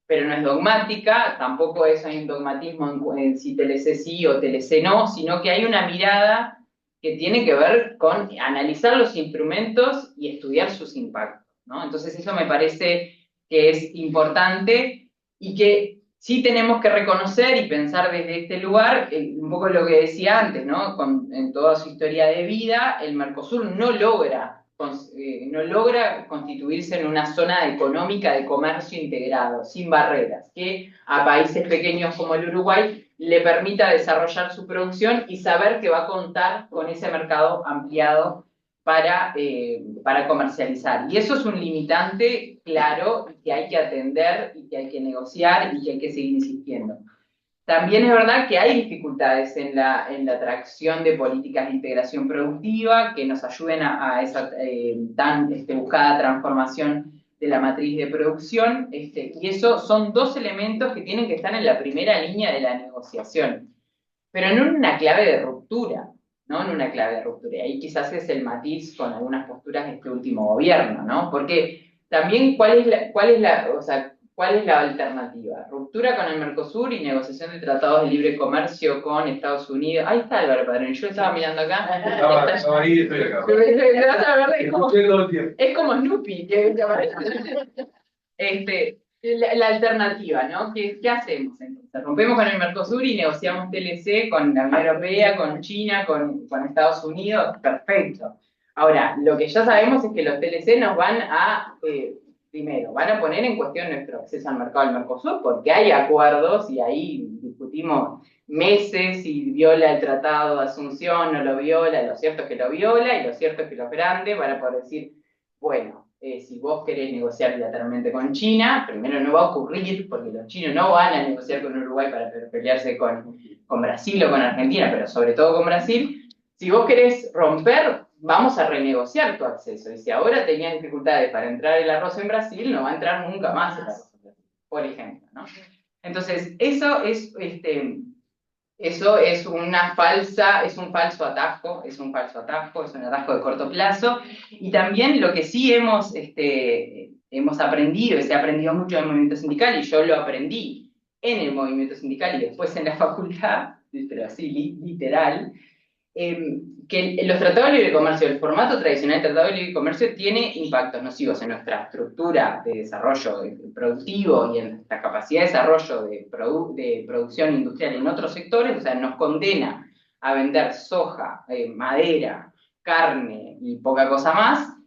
pero no es dogmática, tampoco hay un dogmatismo en si TLC sí o TLC no, sino que hay una mirada que tiene que ver con analizar los instrumentos y estudiar sus impactos, ¿no? Entonces eso me parece que es importante y que sí tenemos que reconocer y pensar desde este lugar, un poco lo que decía antes, ¿no? En toda su historia de vida, el Mercosur no logra constituirse en una zona económica de comercio integrado, sin barreras, que a países pequeños como el Uruguay le permita desarrollar su producción y saber que va a contar con ese mercado ampliado para comercializar. Y eso es un limitante claro que hay que atender y que hay que negociar y que hay que seguir insistiendo. También es verdad que hay dificultades en la atracción de políticas de integración productiva que nos ayuden a esa tan buscada transformación de la matriz de producción, y eso son dos elementos que tienen que estar en la primera línea de la negociación, pero no en una clave de ruptura, ¿no? En una clave de ruptura. Y ahí quizás es el matiz con algunas posturas de este último gobierno, ¿no? Porque también, ¿cuál es la alternativa? Ruptura con el Mercosur y negociación de tratados de libre comercio con Estados Unidos. Ahí está Álvaro Padrón, yo estaba mirando acá. Estaba ahí, estoy acá. Es como Snoopy, que aparece. La alternativa, ¿no? ¿Qué hacemos entonces? Rompemos con el Mercosur y negociamos TLC con la Unión Europea, con China, con Estados Unidos, perfecto. Ahora, lo que ya sabemos es que los TLC nos van a, primero, van a poner en cuestión nuestro acceso al mercado del Mercosur, porque hay acuerdos y ahí discutimos meses si viola el Tratado de Asunción, no lo viola, lo cierto es que lo viola y lo cierto es que los grandes van a poder decir, bueno, si vos querés negociar bilateralmente con China, primero no va a ocurrir, porque los chinos no van a negociar con Uruguay para pelearse con Brasil o con Argentina, pero sobre todo con Brasil. Si vos querés romper, vamos a renegociar tu acceso. Y si ahora tenías dificultades para entrar el arroz en Brasil, no va a entrar nunca más el arroz en Brasil, por ejemplo, ¿no? Entonces, eso es un falso atajo, es un atajo de corto plazo, y también lo que sí hemos aprendido, y se ha aprendido mucho en el movimiento sindical, y yo lo aprendí en el movimiento sindical y después en la facultad, pero así literal, que los tratados de libre comercio, el formato tradicional del tratado de libre comercio tiene impactos nocivos en nuestra estructura de desarrollo productivo y en nuestra capacidad de desarrollo de producción industrial en otros sectores, o sea, nos condena a vender soja, madera, carne y poca cosa más,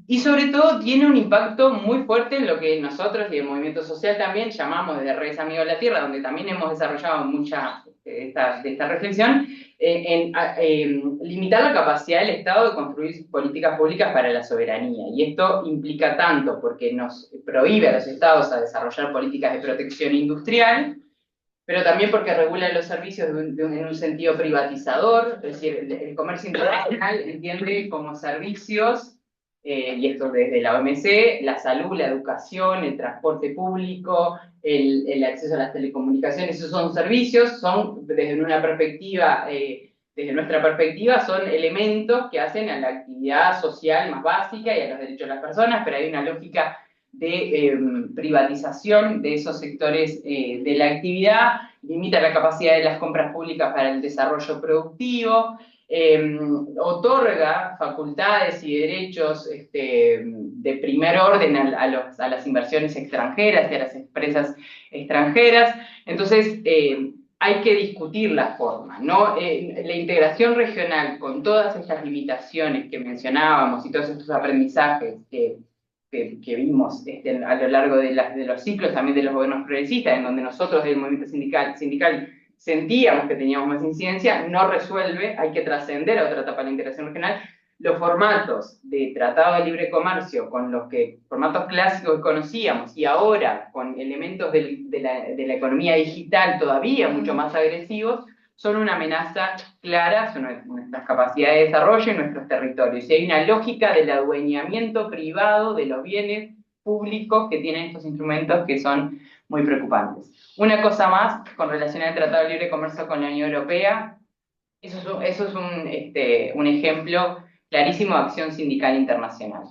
y sobre todo tiene un impacto muy fuerte en lo que nosotros y el movimiento social también llamamos de Redes Amigos de la Tierra, donde también hemos desarrollado mucha de esta reflexión, en limitar la capacidad del Estado de construir políticas públicas para la soberanía. Y esto implica tanto porque nos prohíbe a los Estados a desarrollar políticas de protección industrial, pero también porque regula los servicios en un sentido privatizador, es decir, el comercio internacional entiende como servicios, y esto desde la OMC, la salud, la educación, el transporte público, el acceso a las telecomunicaciones, esos son servicios, son desde nuestra perspectiva, son elementos que hacen a la actividad social más básica y a los derechos de las personas, pero hay una lógica de privatización de esos sectores de la actividad, limita la capacidad de las compras públicas para el desarrollo productivo, otorga facultades y derechos de primer orden a las inversiones extranjeras y a las empresas extranjeras. Entonces, hay que discutir la forma, ¿no? La integración regional con todas estas limitaciones que mencionábamos y todos estos aprendizajes que vimos a lo largo de los ciclos también de los gobiernos progresistas, en donde nosotros del movimiento sindical sentíamos que teníamos más incidencia, no resuelve, hay que trascender a otra etapa de la integración regional. Los formatos de tratado de libre comercio, con los que, formatos clásicos que conocíamos, y ahora con elementos de la economía digital todavía mucho más agresivos, son una amenaza clara sobre nuestras capacidades de desarrollo en nuestros territorios. Y hay una lógica del adueñamiento privado de los bienes públicos que tienen estos instrumentos que son muy preocupantes. Una cosa más con relación al Tratado de Libre Comercio con la Unión Europea, eso es un ejemplo clarísimo de acción sindical internacional.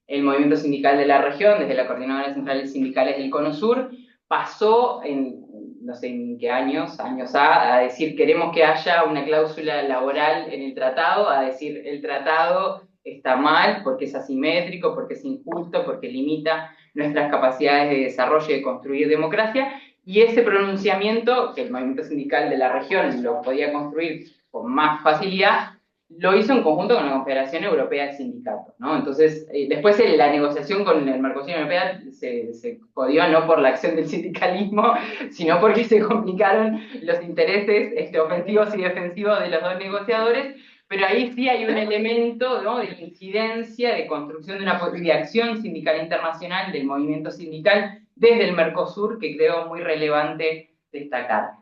El movimiento sindical de la región, desde la Coordinadora Central de Sindicales del Cono Sur, pasó en no sé en qué años A decir queremos que haya una cláusula laboral en el tratado, a decir el tratado está mal porque es asimétrico, porque es injusto, porque limita nuestras capacidades de desarrollo y de construir democracia, y ese pronunciamiento, que el movimiento sindical de la región lo podía construir con más facilidad, lo hizo en conjunto con la Confederación Europea de Sindicatos, ¿no? Entonces, después la negociación con el Mercosur Europea se jodió no por la acción del sindicalismo, sino porque se complicaron los intereses ofensivos y defensivos de los dos negociadores, pero ahí sí hay un elemento, ¿no?, de incidencia, de construcción de una de acción sindical internacional del movimiento sindical desde el Mercosur, que creo muy relevante destacar.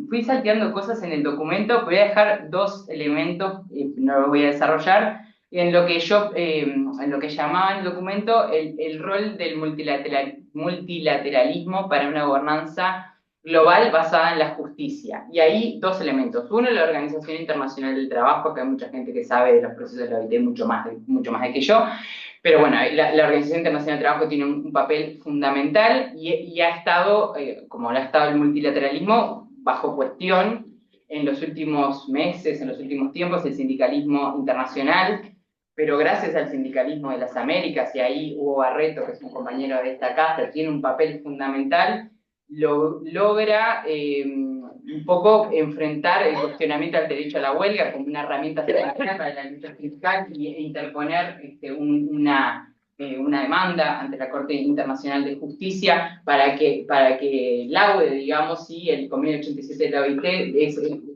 Fui salteando cosas en el documento, voy a dejar dos elementos, no los voy a desarrollar, en lo que llamaba en el documento el rol del multilateralismo para una gobernanza global basada en la justicia. Y ahí dos elementos. Uno, la Organización Internacional del Trabajo, que hay mucha gente que sabe de los procesos de la OIT mucho más de que yo, pero bueno, la Organización Internacional del Trabajo tiene un papel fundamental y ha estado, como lo ha estado el multilateralismo, bajo cuestión en los últimos meses, en los últimos tiempos, el sindicalismo internacional, pero gracias al sindicalismo de las Américas, y ahí Hugo Barreto, que es un compañero de esta casa, tiene un papel fundamental, logra un poco enfrentar el cuestionamiento al derecho a la huelga como una herramienta central para la lucha sindical e interponer una demanda ante la Corte Internacional de Justicia para que laude, digamos, si el convenio 87 de la OIT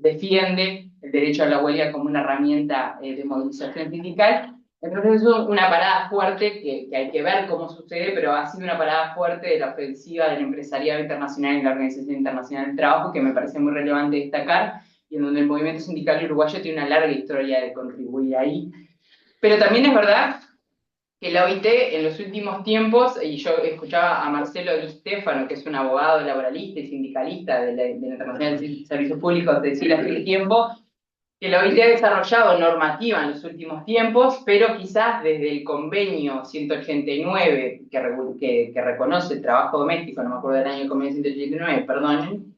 defiende el derecho a la huelga como una herramienta de movilización sindical. Entonces es una parada fuerte que hay que ver cómo sucede, pero ha sido una parada fuerte de la ofensiva del empresariado internacional en la Organización Internacional del Trabajo, que me parece muy relevante destacar, y en donde el movimiento sindical uruguayo tiene una larga historia de contribuir ahí. Pero también es verdad que la OIT en los últimos tiempos, y yo escuchaba a Marcelo Di Stefano, que es un abogado laboralista y sindicalista de la Internacional de Servicios Públicos, decir hace tiempo, que la OIT ha desarrollado normativa en los últimos tiempos, pero quizás desde el convenio 189, que reconoce el trabajo doméstico, no me acuerdo del año del convenio 189, perdonen,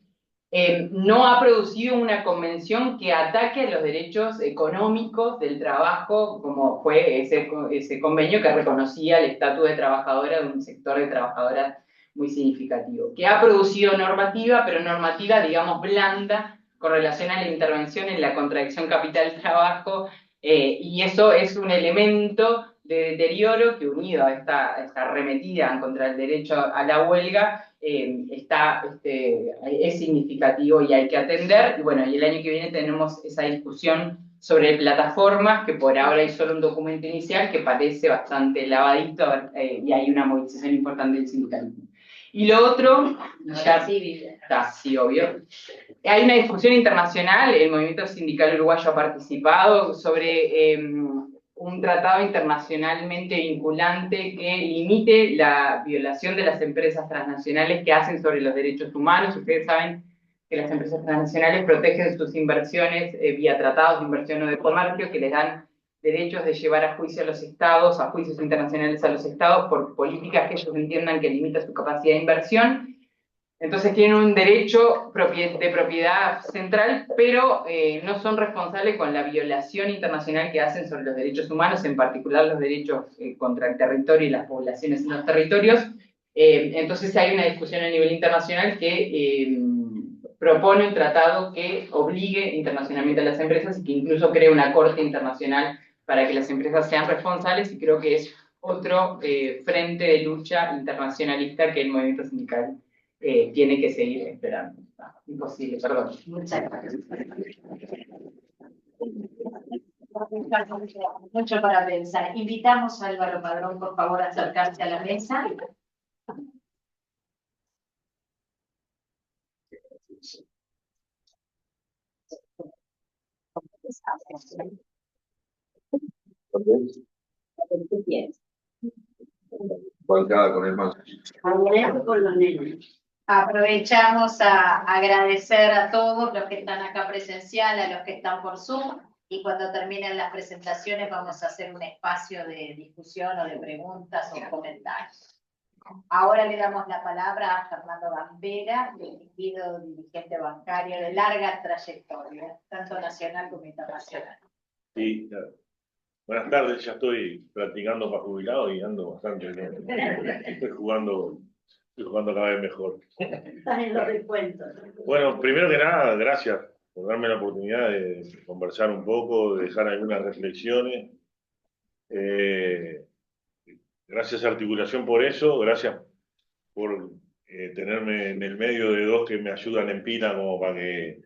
no ha producido una convención que ataque a los derechos económicos del trabajo, como fue ese convenio que reconocía el estatus de trabajadora de un sector de trabajadoras muy significativo, que ha producido normativa, pero normativa, digamos, blanda, con relación a la intervención en la contradicción capital-trabajo, y eso es un elemento de deterioro que, unido a esta arremetida contra el derecho a la huelga, es significativo y hay que atender. Y bueno, y el año que viene tenemos esa discusión sobre plataformas, que por ahora hay solo un documento inicial que parece bastante lavadito, y hay una movilización importante del sindicalismo. Y lo otro, ya está, sí, obvio. Hay una discusión internacional, el movimiento sindical uruguayo ha participado sobre un tratado internacionalmente vinculante que limite la violación de las empresas transnacionales que hacen sobre los derechos humanos. Ustedes saben que las empresas transnacionales protegen sus inversiones vía tratados de inversión o de comercio que les dan derechos de llevar a juicio a los estados, a juicios internacionales a los estados por políticas que ellos entiendan que limitan su capacidad de inversión. Entonces tienen un derecho de propiedad central, pero no son responsables con la violación internacional que hacen sobre los derechos humanos, en particular los derechos contra el territorio y las poblaciones en los territorios. Entonces hay una discusión a nivel internacional que propone un tratado que obligue internacionalmente a las empresas y que incluso cree una corte internacional para que las empresas sean responsables, y creo que es otro frente de lucha internacionalista que el movimiento sindical tiene que seguir esperando. Imposible, perdón. Muchas gracias. Mucho para pensar. Invitamos a Álvaro Padrón, por favor, a acercarse a la mesa. Volcada con el más. Hablemos con los nenes. Aprovechamos a agradecer a todos los que están acá presencial, a los que están por Zoom, y cuando terminen las presentaciones vamos a hacer un espacio de discusión o de preguntas o comentarios. Ahora le damos la palabra a Fernando Gambera, distinguido dirigente bancario de larga trayectoria, tanto nacional como internacional. Sí, claro. Buenas tardes, ya estoy practicando para jubilado y ando bastante bien. Estoy jugando cada vez mejor. Están en los descuentos. Bueno, primero que nada, gracias por darme la oportunidad de conversar un poco, de dejar algunas reflexiones. Gracias a Articulación por eso, gracias por tenerme en el medio de dos que me ayudan en pila como para que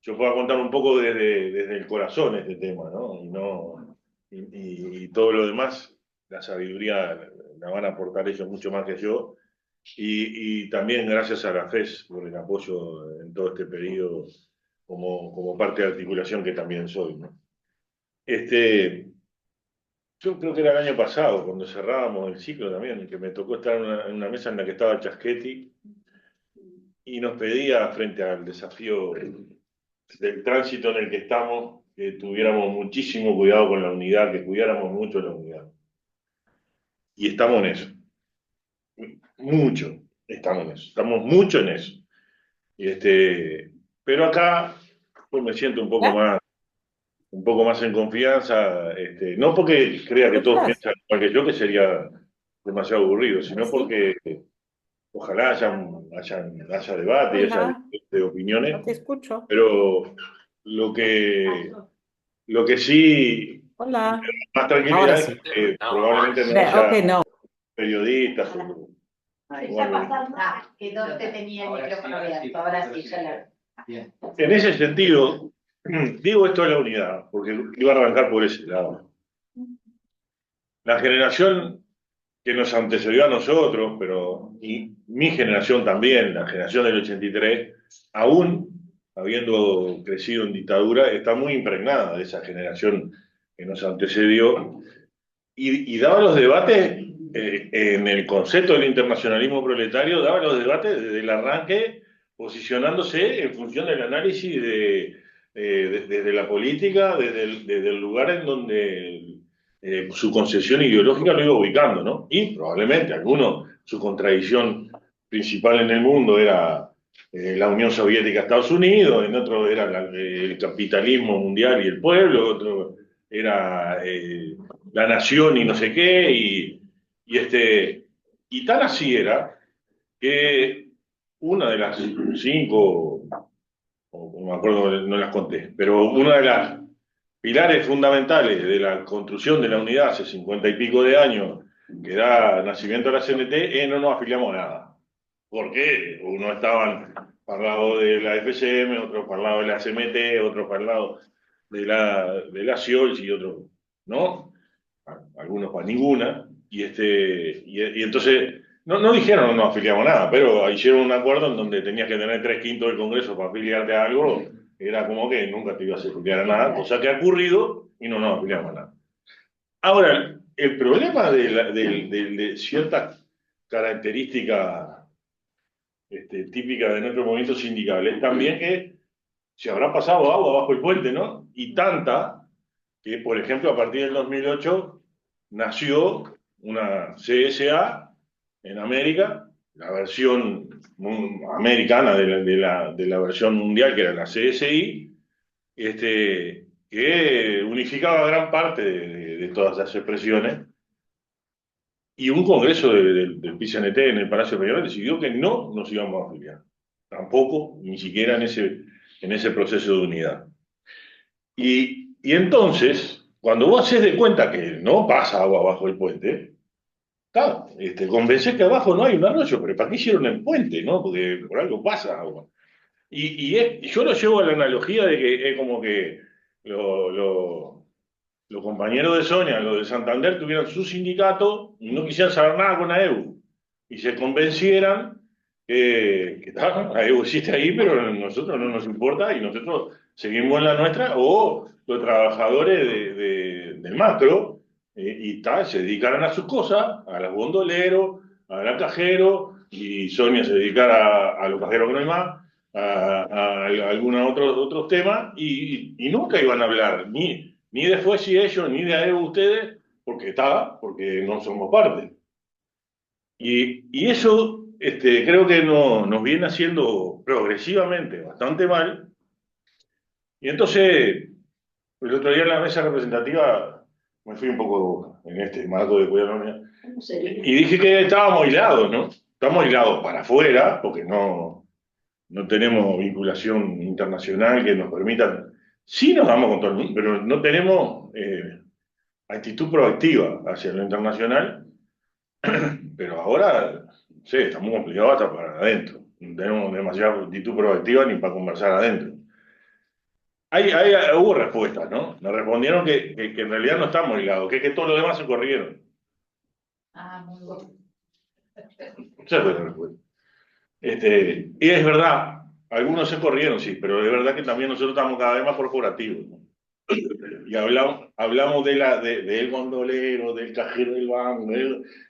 yo pueda contar un poco desde el corazón este tema, ¿no? Y todo lo demás, la sabiduría la van a aportar ellos mucho más que yo. Y también gracias a la FES por el apoyo en todo este periodo como parte de Articulación que también soy, ¿no? Yo creo que era el año pasado, cuando cerrábamos el ciclo también, que me tocó estar en una mesa en la que estaba Chaschetti y nos pedía, frente al desafío del tránsito en el que estamos, que tuviéramos muchísimo cuidado con la unidad, que cuidáramos mucho la unidad. Y estamos en eso. Estamos mucho en eso. Pero acá pues me siento un poco más en confianza, no porque crea que todos piensan igual que yo, que sería demasiado aburrido, sino porque ojalá haya debate y haya de opiniones, No te escucho. pero lo que sí Hola. más tranquilidad Ahora es sí. que probablemente no haya Ok, no. periodistas. Quedó usted tenía el micrófono abierto, ahora sí, ya la... En ese sentido, digo esto de la unidad, porque iba a arrancar por ese lado. La generación que nos antecedió a nosotros, pero y mi generación también, la generación del 83, aún habiendo crecido en dictadura, está muy impregnada de esa generación que nos antecedió y daba los debates en el concepto del internacionalismo proletario, daba los debates desde el arranque, posicionándose en función del análisis desde la política, desde el lugar en donde su concesión ideológica lo iba ubicando, ¿no? Y probablemente su contradicción principal en el mundo era la Unión Soviética, Estados Unidos, en otro era el capitalismo mundial y el pueblo, otro era la nación y no sé qué, y tan así era que una de las 5, o no me acuerdo, no las conté, pero una de las pilares fundamentales de la construcción de la unidad hace 50 y pico de años, que da nacimiento a la CNT, no nos afiliamos a nada. ¿Por qué? Uno estaban para el lado de la FCM, otros para el lado de la CMT, otros para el lado de la CIOLS y otros, ¿no? Algunos para ninguna. Y entonces, no dijeron no nos afiliamos a nada, pero hicieron un acuerdo en donde tenías que tener 3/5 del Congreso para afiliarte a algo. Era como que nunca te ibas a afiliar a nada, cosa que ha ocurrido y no nos afiliamos a nada. Ahora, el problema de ciertas características típicas de nuestro movimiento sindical es también que se habrá pasado agua bajo el puente, ¿no? Y tanta que, por ejemplo, a partir del 2008 nació una CSA en América, la versión americana de la versión mundial, que era la CSI, que unificaba gran parte de todas las expresiones, y un congreso del PCNT en el Palacio Regional decidió que no nos íbamos a afiliar, tampoco, ni siquiera en ese proceso de unidad. Y entonces, cuando vos haces de cuenta que no pasa agua bajo el puente, Convencer que abajo no hay un arroyo, pero ¿para qué hicieron el puente, no? Porque por algo pasa agua. Yo lo llevo a la analogía de que es como que los compañeros de Sonia, los de Santander, tuvieran su sindicato y no quisieran saber nada con AEU. Y se convencieran que AEU existe ahí, pero a nosotros no nos importa y nosotros seguimos en la nuestra, o los trabajadores del macro, se dedicaran a sus cosas, a los gondoleros, a la cajero, y Sonia se dedicara a los cajeros que no hay más, a algunos otros temas, y nunca iban a hablar ni de Fuesi ellos, ni de AEU ustedes, porque no somos parte. Y eso creo que nos viene haciendo progresivamente bastante mal. Y entonces, el otro día en la mesa representativa me fui un poco en este marco de cuidar la unidad. ¿Cómo sería? Y dije que estábamos aislados, ¿no? Estamos aislados para afuera, porque no tenemos vinculación internacional que nos permita. Sí nos vamos con todo el mundo, pero no tenemos actitud proactiva hacia lo internacional. Pero ahora, no sé, estamos complicados hasta para adentro. No tenemos demasiada actitud proactiva ni para conversar adentro. Hubo respuestas, ¿no? Nos respondieron que en realidad no estamos aislados, que todos los demás se corrieron. Ah, muy bueno. Esa fue la respuesta. Y es verdad, algunos se corrieron, sí, pero es verdad que también nosotros estamos cada vez más corporativos, ¿no? Y hablamos del gondolero, del cajero del banco,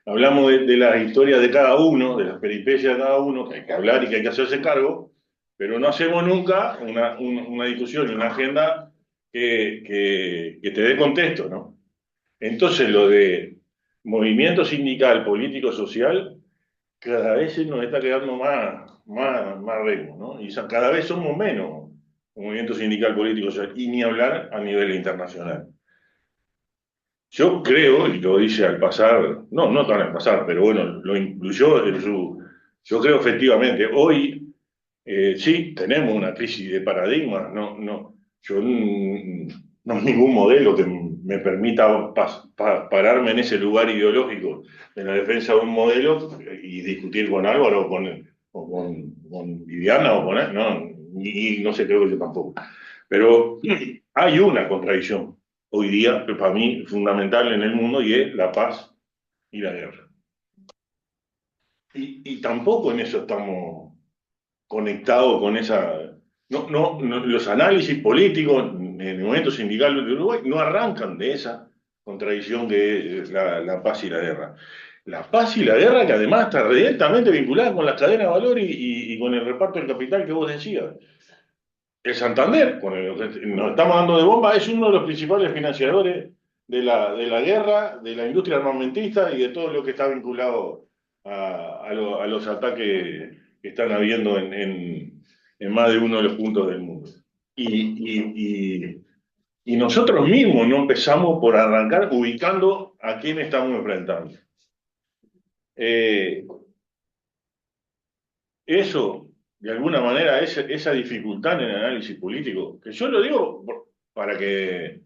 hablamos de la historia de cada uno, de las peripecias de cada uno, que hay que hablar y que hay que hacerse cargo, pero no hacemos nunca una discusión y una agenda que te dé contexto, ¿no? Entonces, lo de movimiento sindical, político, social, cada vez se nos está quedando más remo, ¿no? Y cada vez somos menos movimiento sindical, político, social, y ni hablar a nivel internacional. Yo creo, y lo dice al pasar, no tan al pasar, pero bueno, lo incluyó en su. Yo creo efectivamente, hoy sí tenemos una crisis de paradigma, yo no hay ningún modelo que me permita pararme en ese lugar ideológico de la defensa de un modelo y discutir con Álvaro o con Viviana o con él, no sé, creo que yo tampoco. Pero hay una contradicción hoy día, que para mí fundamental en el mundo, y es la paz y la guerra. Y tampoco en eso estamos conectados con esa. Los análisis políticos en el movimiento sindical de Uruguay no arrancan de esa contradicción que es la paz y la guerra. La paz y la guerra que además está directamente vinculada con las cadenas de valor y con el reparto del capital que vos decías. El Santander, con el que nos estamos dando de bomba, es uno de los principales financiadores de la guerra, de la industria armamentista y de todo lo que está vinculado a los ataques que están habiendo en más de uno de los puntos del mundo. Y nosotros mismos no empezamos por arrancar ubicando a quién estamos enfrentando. Eso, de alguna manera, esa dificultad en el análisis político, que yo lo digo para que,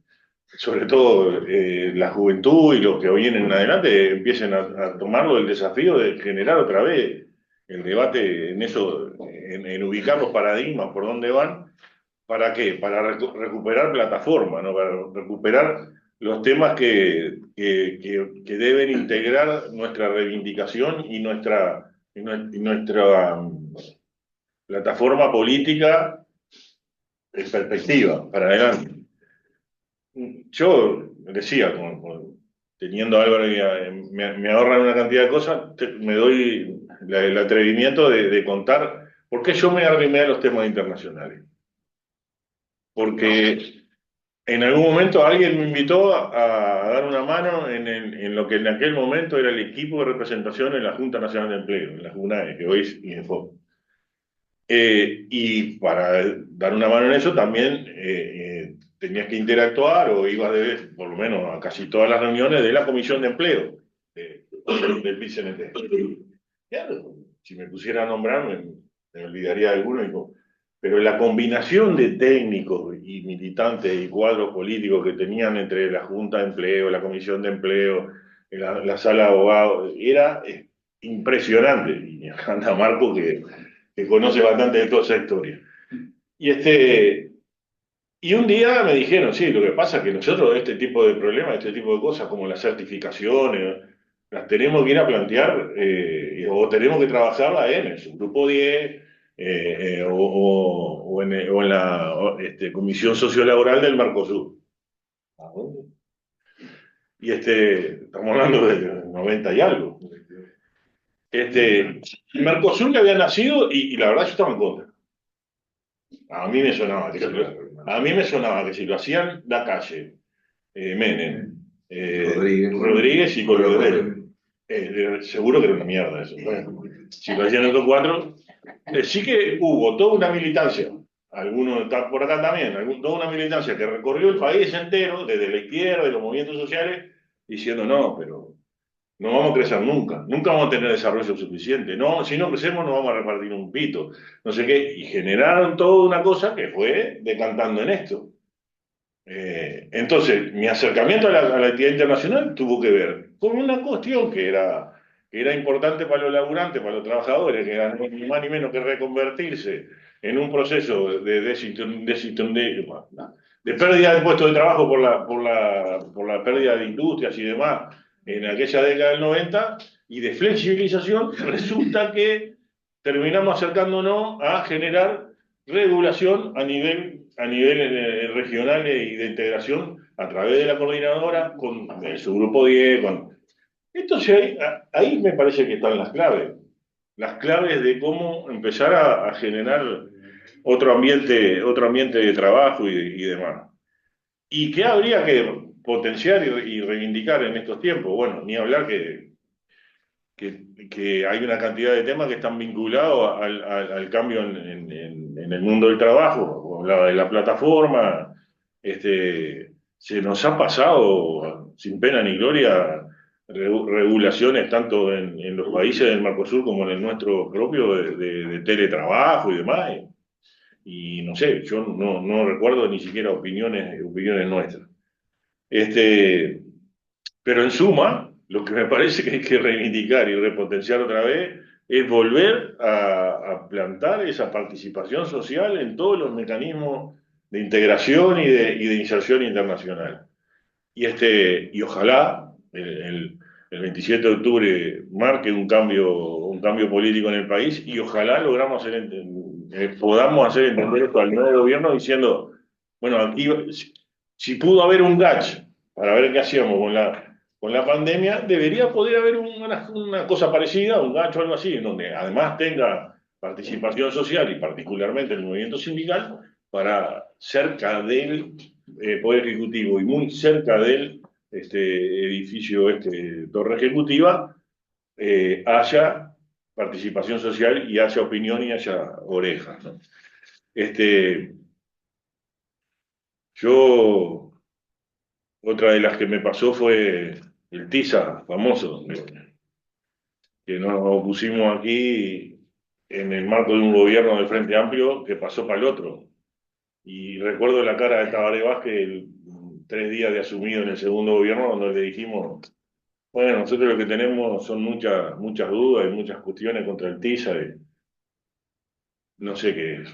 sobre todo, la juventud y los que vienen en adelante empiecen a tomarlo el desafío de generar otra vez el debate en eso, en ubicar los paradigmas por dónde van. ¿Para qué? Para recuperar plataforma, ¿no? Para recuperar los temas que deben integrar nuestra reivindicación y nuestra plataforma política en perspectiva, para adelante. Yo decía, teniendo a Álvaro, me ahorran una cantidad de cosas, me doy el atrevimiento de contar por qué yo me arrimé a los temas internacionales. Porque en algún momento alguien me invitó a dar una mano en lo que en aquel momento era el equipo de representación en la Junta Nacional de Empleo, en la JUNAE, que hoy es INEFO. Y para dar una mano en eso también tenías que interactuar o ibas por lo menos a casi todas las reuniones de la Comisión de Empleo del PICNT. Claro, si me pusiera a nombrar me olvidaría de alguno. Pero la combinación de técnicos y militantes y cuadros políticos que tenían entre la Junta de Empleo, la Comisión de Empleo, la sala de abogados, era impresionante. Y acá anda Marco que conoce bastante de toda esa historia. Y un día me dijeron, sí, lo que pasa es que nosotros este tipo de problemas, este tipo de cosas como las certificaciones, las tenemos que ir a plantear o tenemos que trabajarlas en el subgrupo 10 o en la Comisión Sociolaboral del Mercosur. ¿A dónde? Y estamos hablando de 90 y algo. El Mercosur que había nacido y la verdad yo estaba en contra. A mí me sonaba que si lo hacían la calle, Menem, Rodríguez y Coloredel, seguro que era una mierda eso. Bueno, si lo hacían estos cuatro, sí que hubo toda una militancia, algunos están por acá también, toda una militancia que recorrió el país entero, desde la izquierda, de los movimientos sociales, diciendo no, pero no vamos a crecer nunca, nunca vamos a tener desarrollo suficiente, no, si no crecemos no vamos a repartir un pito, no sé qué, y generaron toda una cosa que fue decantando en esto. Entonces, mi acercamiento a la actividad internacional tuvo que ver con una cuestión que era importante para los laburantes, para los trabajadores, que era ni más ni menos que reconvertirse en un proceso de pérdida de puestos de trabajo por la pérdida de industrias y demás en aquella década del 90 y de flexibilización, resulta que terminamos acercándonos a generar regulación a nivel regional y de integración a través de la coordinadora con su grupo 10. Entonces ahí me parece que están las claves de cómo empezar a generar otro ambiente de trabajo y demás. ¿Y qué habría que potenciar y reivindicar en estos tiempos? Bueno, ni hablar que hay una cantidad de temas que están vinculados al cambio en el mundo del trabajo, hablaba de la plataforma, se nos ha pasado sin pena ni gloria regulaciones tanto en los países del Mercosur como en el nuestro propio de teletrabajo y demás. Y no sé, yo no recuerdo ni siquiera opiniones nuestras. Pero en suma, lo que me parece que hay que reivindicar y repotenciar otra vez es volver a plantar esa participación social en todos los mecanismos de integración y de inserción internacional. Y ojalá el 27 de octubre marque un cambio político en el país y ojalá podamos hacer entender esto al nuevo gobierno diciendo, bueno, aquí si pudo haber un GACH para ver qué hacíamos con la pandemia, debería poder haber una cosa parecida, un GACH o algo así, en donde además tenga participación social y particularmente el movimiento sindical para cerca del Poder Ejecutivo y muy cerca del edificio, torre ejecutiva, haya participación social y haya opinión y haya orejas, ¿no? Yo, otra de las que me pasó fue el TISA famoso, que nos opusimos aquí en el marco de un gobierno del Frente Amplio que pasó para el otro. Y recuerdo la cara de Tabaré Vázquez 3 días de asumido en el segundo gobierno, donde le dijimos, bueno, nosotros lo que tenemos son muchas dudas y muchas cuestiones contra el TISA. No sé qué es.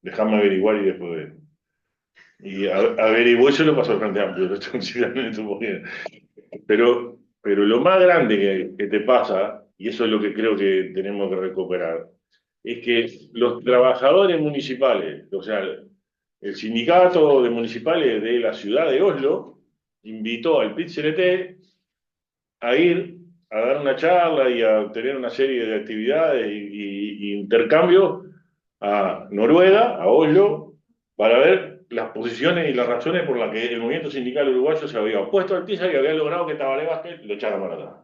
Déjame averiguar y después. Y averiguó, eso lo pasó al Frente Amplio, pero lo más grande que te pasa, y eso es lo que creo que tenemos que recuperar, es que los trabajadores municipales, o sea, el sindicato de municipales de la ciudad de Oslo, invitó al PIT-CNT a ir a dar una charla y a tener una serie de actividades y intercambios a Noruega, a Oslo, para ver las posiciones y las razones por las que el movimiento sindical uruguayo se había opuesto al TISA y había logrado que Tabaré Vázquez lo echara para atrás.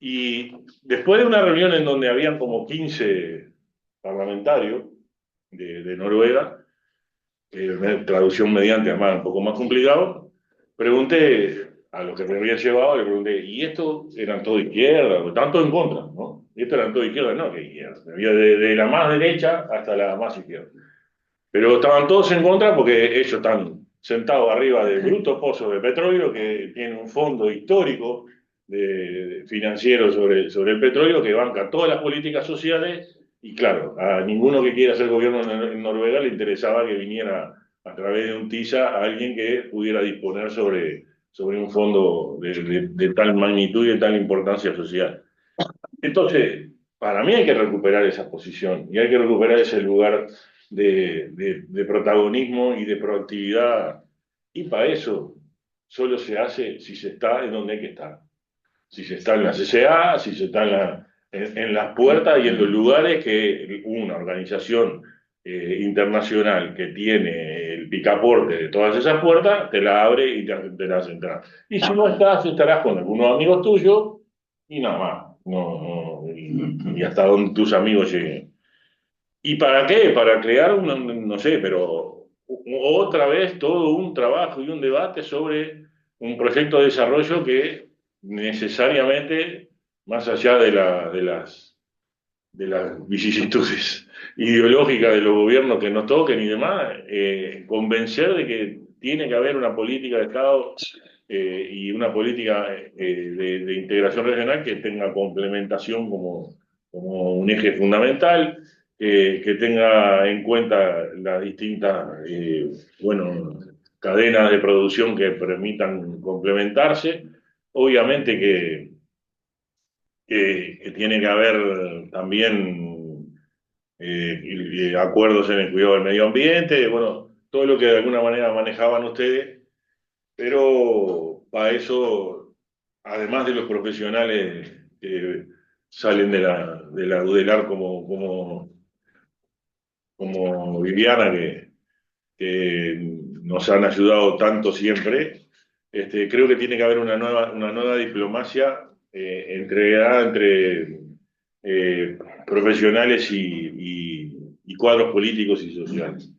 Y después de una reunión en donde habían como 15 parlamentarios de Noruega, traducción mediante, además un poco más complicado, pregunté a los que me habían llevado, le pregunté, ¿y esto eran todo izquierda? Tanto en contra, ¿no? Y esto eran todo izquierda, no, que izquierda. Había de la más derecha hasta la más izquierda. Pero estaban todos en contra porque ellos están sentado arriba de brutos pozos de petróleo, que tiene un fondo histórico financiero sobre el petróleo que banca todas las políticas sociales. Y claro, a ninguno que quiera hacer gobierno en Noruega le interesaba que viniera a través de un TISA alguien que pudiera disponer sobre un fondo de tal magnitud y de tal importancia social. Entonces, para mí hay que recuperar esa posición y hay que recuperar ese lugar de protagonismo y de proactividad. Y para eso solo se hace si se está en donde hay que estar. Si se está en la CCA, si se está en las puertas y en los lugares que una organización internacional que tiene el picaporte de todas esas puertas, te la abre y te la hace entrar. Y si no estás, estarás con algunos amigos tuyos y nada más. Y hasta donde tus amigos lleguen. ¿Y para qué? Para crear no sé, pero otra vez todo un trabajo y un debate sobre un proyecto de desarrollo que necesariamente, más allá de las vicisitudes ideológicas de los gobiernos que nos toquen y demás, convencer de que tiene que haber una política de Estado y una política de integración regional que tenga complementación como un eje fundamental, que tenga en cuenta las distintas bueno, cadenas de producción que permitan complementarse. Obviamente que tiene que haber también acuerdos en el cuidado del medio ambiente, bueno, todo lo que de alguna manera manejaban ustedes, pero para eso, además de los profesionales que salen de la UDELAR como Viviana, que nos han ayudado tanto siempre, creo que tiene que haber una nueva diplomacia entre profesionales y cuadros políticos y sociales.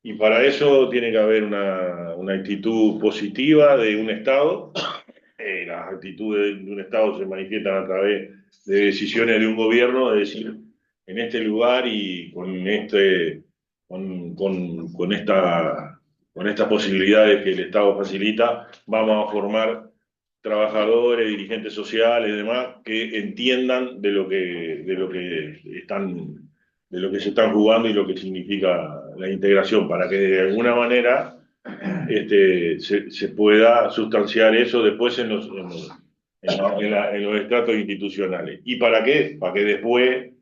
Y para eso tiene que haber una actitud positiva de un Estado. Las actitudes de un Estado se manifiestan a través de decisiones de un gobierno, es decir, en este lugar y con estas posibilidades que el Estado facilita, vamos a formar trabajadores, dirigentes sociales y demás que entiendan de lo que se están jugando y lo que significa la integración, para que de alguna manera se pueda sustanciar eso después en los estratos institucionales. ¿Y para qué? Para que después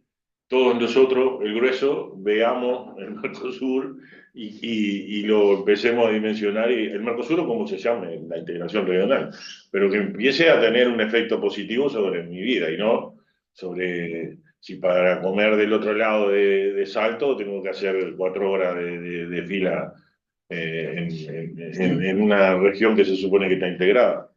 todos nosotros, el grueso, veamos el Mercosur y lo empecemos a dimensionar, y el Mercosur, como se llame, la integración regional, pero que empiece a tener un efecto positivo sobre mi vida y no sobre si para comer del otro lado de Salto tengo que hacer 4 horas de fila en una región que se supone que está integrada.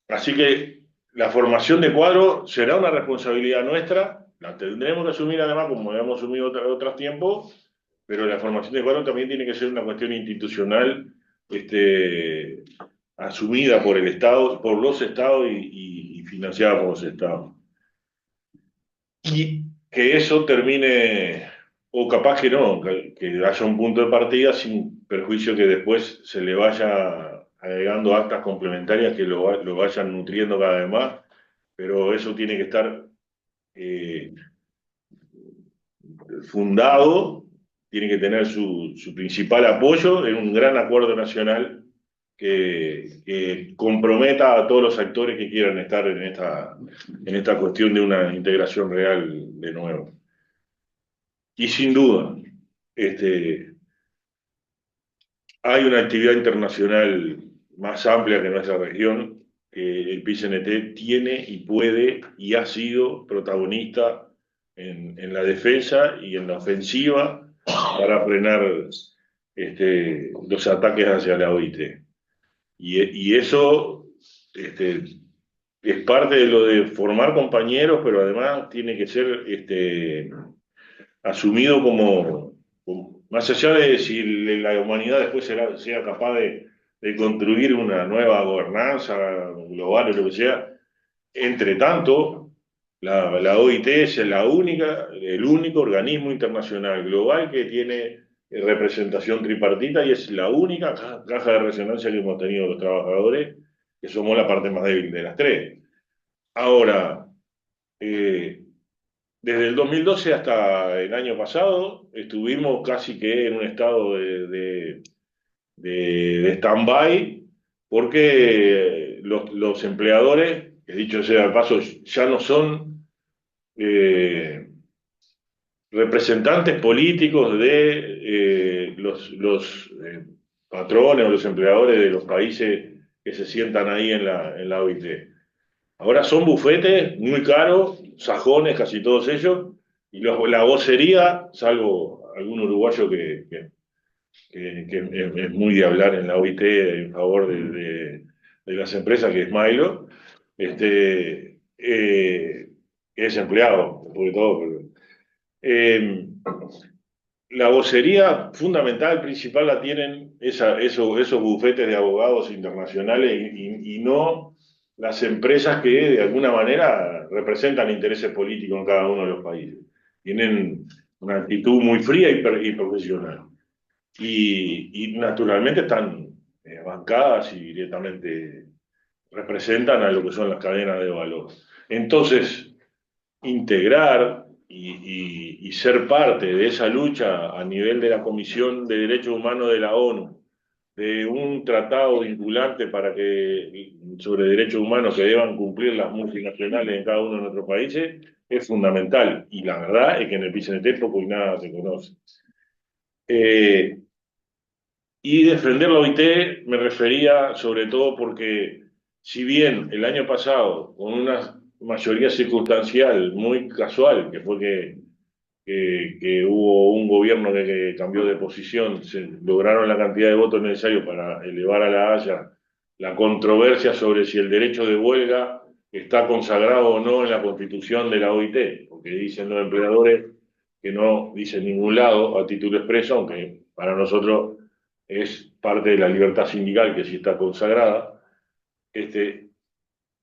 Así que la formación de cuadro será una responsabilidad nuestra, la tendremos que asumir además como hemos asumido otros tiempos, pero la formación de cuadro también tiene que ser una cuestión institucional asumida por el Estado, por los Estados y financiada por los Estados. Y que eso termine, o capaz que no, que haya un punto de partida sin perjuicio que después se le vaya agregando actas complementarias que lo vayan nutriendo cada vez más, pero eso tiene que estar fundado, tiene que tener su principal apoyo en un gran acuerdo nacional que comprometa a todos los actores que quieran estar en esta cuestión de una integración real de nuevo. Y sin duda, hay una actividad internacional más amplia que nuestra región, que el PICNT tiene y puede y ha sido protagonista en la defensa y en la ofensiva para frenar los ataques hacia la OIT. Y eso es parte de lo de formar compañeros, pero además tiene que ser asumido como más allá de si la humanidad después sea capaz de construir una nueva gobernanza global o lo que sea. Entre tanto, la OIT es el único organismo internacional global que tiene representación tripartita y es la única caja de resonancia que hemos tenido los trabajadores, que somos la parte más débil de las tres. Ahora, desde el 2012 hasta el año pasado, estuvimos casi que en un estado de stand-by, porque los empleadores, que dicho sea de paso, ya no son representantes políticos de los patrones o los empleadores de los países que se sientan ahí en la OIT. Ahora son bufetes muy caros, sajones casi todos ellos, y la vocería, salvo algún uruguayo que es muy de hablar en la OIT en favor de las empresas, que es Milo, es empleado, sobre todo. Eh, la vocería fundamental, principal, la tienen esos bufetes de abogados internacionales y no las empresas que de alguna manera representan intereses políticos en cada uno de los países. Tienen una actitud muy fría y profesional. Y naturalmente están bancadas y directamente representan a lo que son las cadenas de valor. Entonces, integrar y ser parte de esa lucha a nivel de la Comisión de Derechos Humanos de la ONU, de un tratado vinculante sobre derechos humanos que deban cumplir las multinacionales en cada uno de nuestros países, es fundamental. Y la verdad es que en el PCNT poco y nada se conoce. Y defender la OIT me refería sobre todo porque, si bien el año pasado, con una mayoría circunstancial muy casual, que fue que hubo un gobierno que cambió de posición, se lograron la cantidad de votos necesarios para elevar a la Haya la controversia sobre si el derecho de huelga está consagrado o no en la constitución de la OIT, porque dicen los empleadores que no dice en ningún lado a título expreso, aunque para nosotros es parte de la libertad sindical que sí está consagrada.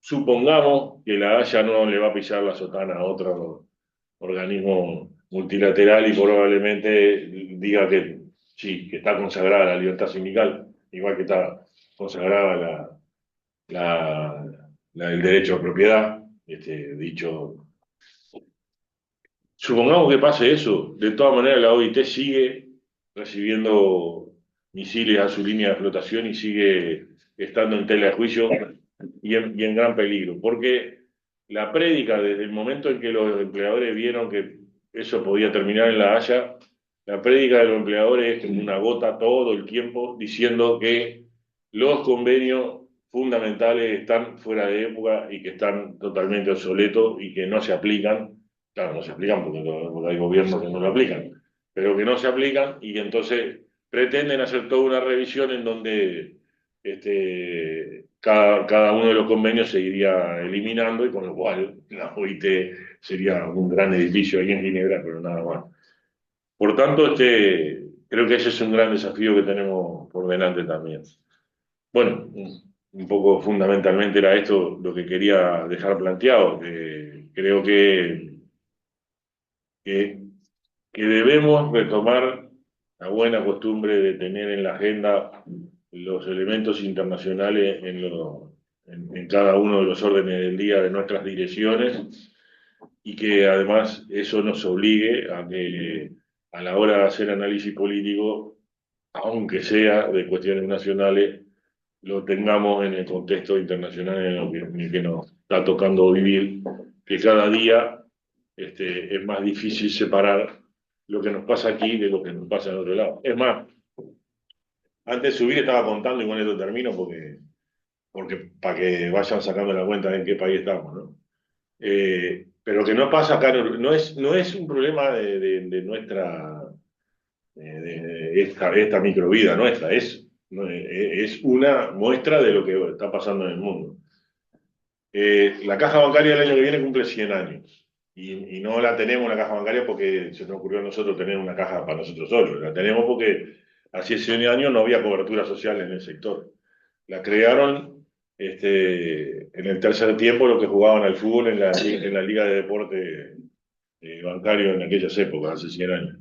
Supongamos que la Haya no le va a pisar la sotana a otro organismo multilateral y probablemente diga que sí, que está consagrada la libertad sindical, igual que está consagrada el derecho a propiedad, dicho. Supongamos que pase eso, de todas maneras la OIT sigue recibiendo misiles a su línea de flotación y sigue estando en tela de juicio y en gran peligro, porque la prédica desde el momento en que los empleadores vieron que eso podía terminar en La Haya, la prédica de los empleadores es como una gota todo el tiempo diciendo que los convenios fundamentales están fuera de época y que están totalmente obsoletos y que no se aplican. Claro, no se aplican porque hay gobiernos que no lo aplican, pero que no se aplican y que entonces pretenden hacer toda una revisión en donde cada uno de los convenios se iría eliminando y con lo cual la OIT sería un gran edificio ahí en Ginebra, pero nada más. Por tanto, creo que ese es un gran desafío que tenemos por delante también. Bueno, un poco fundamentalmente era esto lo que quería dejar planteado. Creo que, que debemos retomar la buena costumbre de tener en la agenda los elementos internacionales en cada uno de los órdenes del día de nuestras direcciones y que además eso nos obligue a que a la hora de hacer análisis político, aunque sea de cuestiones nacionales, lo tengamos en el contexto internacional en el que nos está tocando vivir, que cada día es más difícil separar lo que nos pasa aquí de lo que nos pasa en otro lado. Es más, antes de subir estaba contando, y con esto termino, porque para que vayan sacando la cuenta de en qué país estamos, ¿no? Pero que no pasa acá, no es un problema de nuestra, de esta microvida nuestra, es una muestra de lo que está pasando en el mundo. La caja bancaria el año que viene cumple 100 años. Y no la tenemos la caja bancaria porque se nos ocurrió a nosotros tener una caja para nosotros solos. La tenemos porque hace 100 años no había cobertura social en el sector. La crearon en el tercer tiempo los que jugaban al fútbol en la Liga de Deporte Bancario en aquellas épocas, hace 100 años.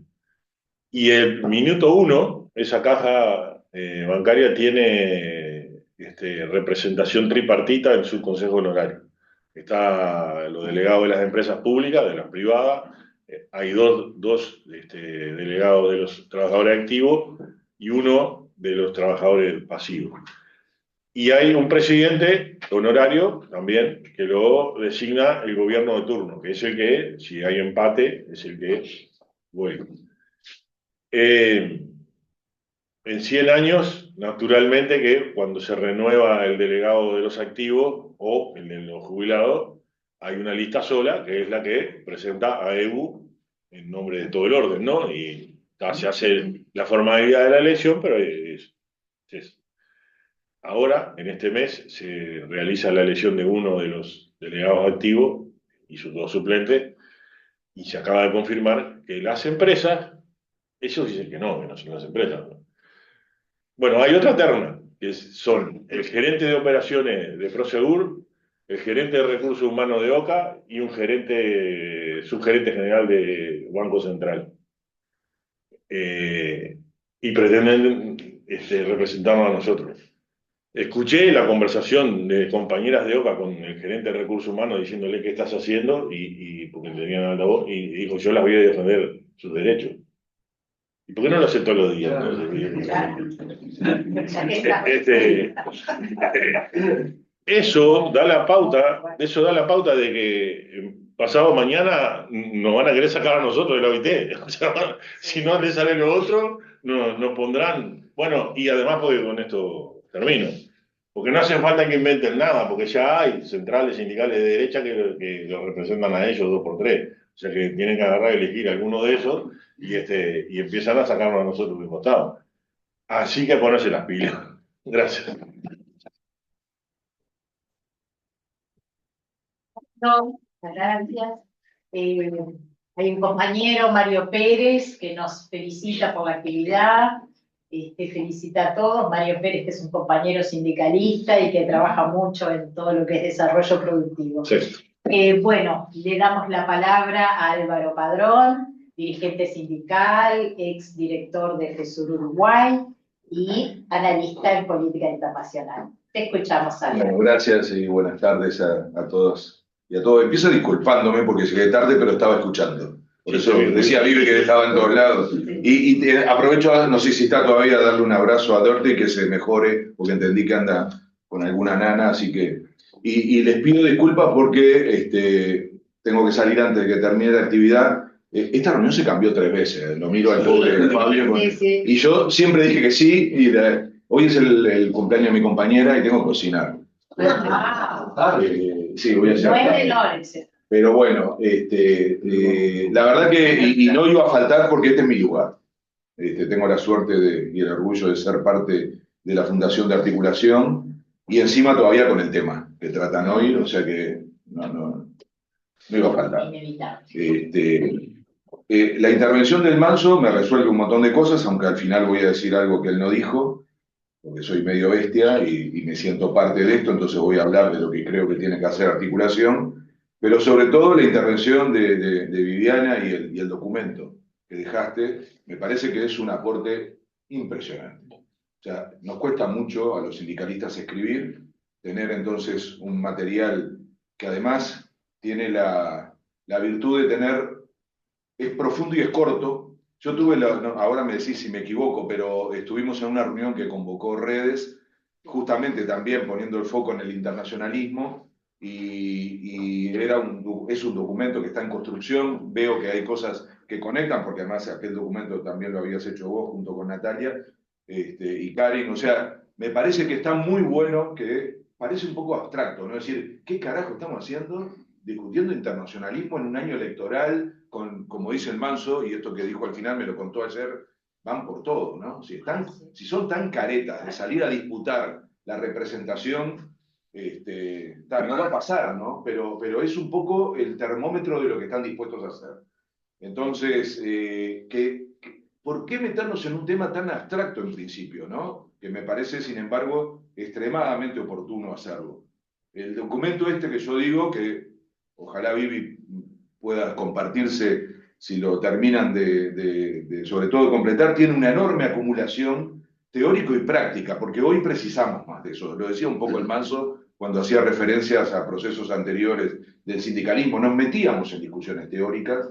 Y el minuto uno, esa caja bancaria tiene representación tripartita en su consejo honorario. Está los delegados de las empresas públicas, de las privadas, hay dos delegados de los trabajadores activos y uno de los trabajadores pasivos. Y hay un presidente honorario también que lo designa el gobierno de turno, que es el que, si hay empate, es el que vuelve. En 100 años, naturalmente que cuando se renueva el delegado de los activos o el de los jubilados, hay una lista sola, que es la que presenta a EBU en nombre de todo el orden, ¿no? Y se hace la formalidad de la elección, pero es. Ahora, en este mes, se realiza la elección de uno de los delegados activos y sus dos suplentes, y se acaba de confirmar que las empresas, ellos dicen que no son las empresas, ¿no? Bueno, hay otra terna, que son el gerente de operaciones de Prosegur, el gerente de recursos humanos de OCA y un subgerente general de Banco Central. Y pretenden representarnos a nosotros. Escuché la conversación de compañeras de OCA con el gerente de recursos humanos diciéndole qué estás haciendo, porque tenían altavoz, y dijo, yo las voy a defender sus derechos. ¿Y por qué no lo hace todos los días? Eso da la pauta de que pasado mañana nos van a querer sacar a nosotros de la OIT. O sea, si no les sale lo otro, nos pondrán. Bueno, y además, porque con esto termino, porque no hace falta que inventen nada, porque ya hay centrales sindicales de derecha que los representan a ellos 2x3. O sea que tienen que agarrar y elegir alguno de esos y empiezan a sacarnos a nosotros de costado. Así que a ponerse las pilas. Gracias. No, gracias. Hay un compañero, Mario Pérez, que nos felicita por la actividad. Felicita a todos. Mario Pérez, que es un compañero sindicalista y que trabaja mucho en todo lo que es desarrollo productivo. Sí. Bueno, le damos la palabra a Álvaro Padrón, dirigente sindical, ex director de FESUR Uruguay y analista en política internacional. Te escuchamos, Álvaro. Bueno, gracias y buenas tardes a todos y a todos. Empiezo disculpándome porque llegué tarde, pero estaba escuchando. Por eso decía Vivi que estaba en todos lados. Y aprovecho, no sé si está todavía, darle un abrazo a Dorte y que se mejore, porque entendí que anda con alguna nana, así que... Y les pido disculpas porque tengo que salir antes de que termine la actividad. Esta reunión se cambió 3 veces, lo miro al pobre Fabio. Y yo siempre dije que sí, y hoy es el cumpleaños de mi compañera y tengo que cocinar. Sí, voy a hacer. No es de Lorenz. Pero bueno, la verdad que, y no iba a faltar porque este es mi lugar. Tengo la suerte y el orgullo de ser parte de la Fundación de Articulación y encima todavía con el tema que tratan hoy, o sea que no iba a faltar. La intervención del Manso me resuelve un montón de cosas, aunque al final voy a decir algo que él no dijo, porque soy medio bestia y me siento parte de esto, entonces voy a hablar de lo que creo que tiene que hacer Articulación. Pero sobre todo la intervención de Viviana y el documento que dejaste, me parece que es un aporte impresionante. O sea, nos cuesta mucho a los sindicalistas escribir, tener entonces un material que además tiene la virtud de es profundo y es corto. Yo tuve, ahora me decís si me equivoco, pero estuvimos en una reunión que convocó Redes, justamente también poniendo el foco en el internacionalismo, y es un documento que está en construcción. Veo que hay cosas que conectan, porque además aquel documento también lo habías hecho vos junto con Natalia y Karin. O sea, me parece que está muy bueno, que parece un poco abstracto, ¿no? Es decir, ¿qué carajo estamos haciendo discutiendo internacionalismo en un año electoral como dice el Manso, y esto que dijo al final me lo contó ayer, van por todo, ¿no? Si son tan caretas de salir a disputar la representación, no va a pasar, ¿no? Pero es un poco el termómetro de lo que están dispuestos a hacer. Entonces, ¿por qué meternos en un tema tan abstracto en principio, ¿no? Que me parece, sin embargo, extremadamente oportuno hacerlo. El documento que yo digo, que ojalá Vivi pueda compartirse si lo terminan sobre todo de completar, tiene una enorme acumulación teórico y práctica, porque hoy precisamos más de eso. Lo decía un poco el Manso cuando hacía referencias a procesos anteriores del sindicalismo. Nos metíamos en discusiones teóricas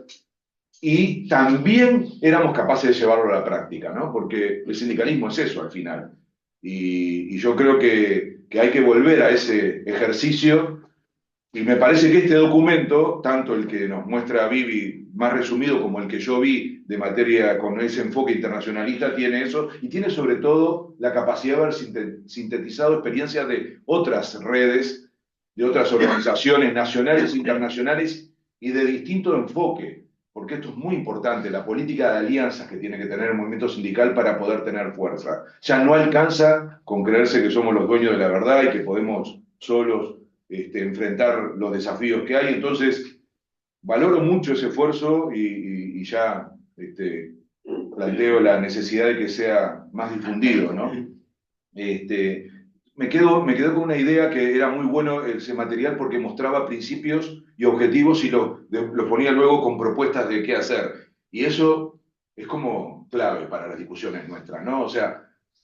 y también éramos capaces de llevarlo a la práctica, ¿no? Porque el sindicalismo es eso al final. Y yo creo que hay que volver a ese ejercicio. Y me parece que este documento, tanto el que nos muestra Vivi más resumido como el que yo vi de materia con ese enfoque internacionalista, tiene eso, y tiene sobre todo la capacidad de haber sintetizado experiencias de otras redes, de otras organizaciones nacionales e internacionales y de distinto enfoque, porque esto es muy importante, la política de alianzas que tiene que tener el movimiento sindical para poder tener fuerza. Ya no alcanza con creerse que somos los dueños de la verdad y que podemos solos enfrentar los desafíos que hay. Entonces, valoro mucho ese esfuerzo y ya planteo la necesidad de que sea más difundido, ¿no? Me quedo con una idea que era muy bueno ese material porque mostraba principios y objetivos y lo ponía luego con propuestas de qué hacer. Y eso es como clave para las discusiones nuestras, ¿no? O sea,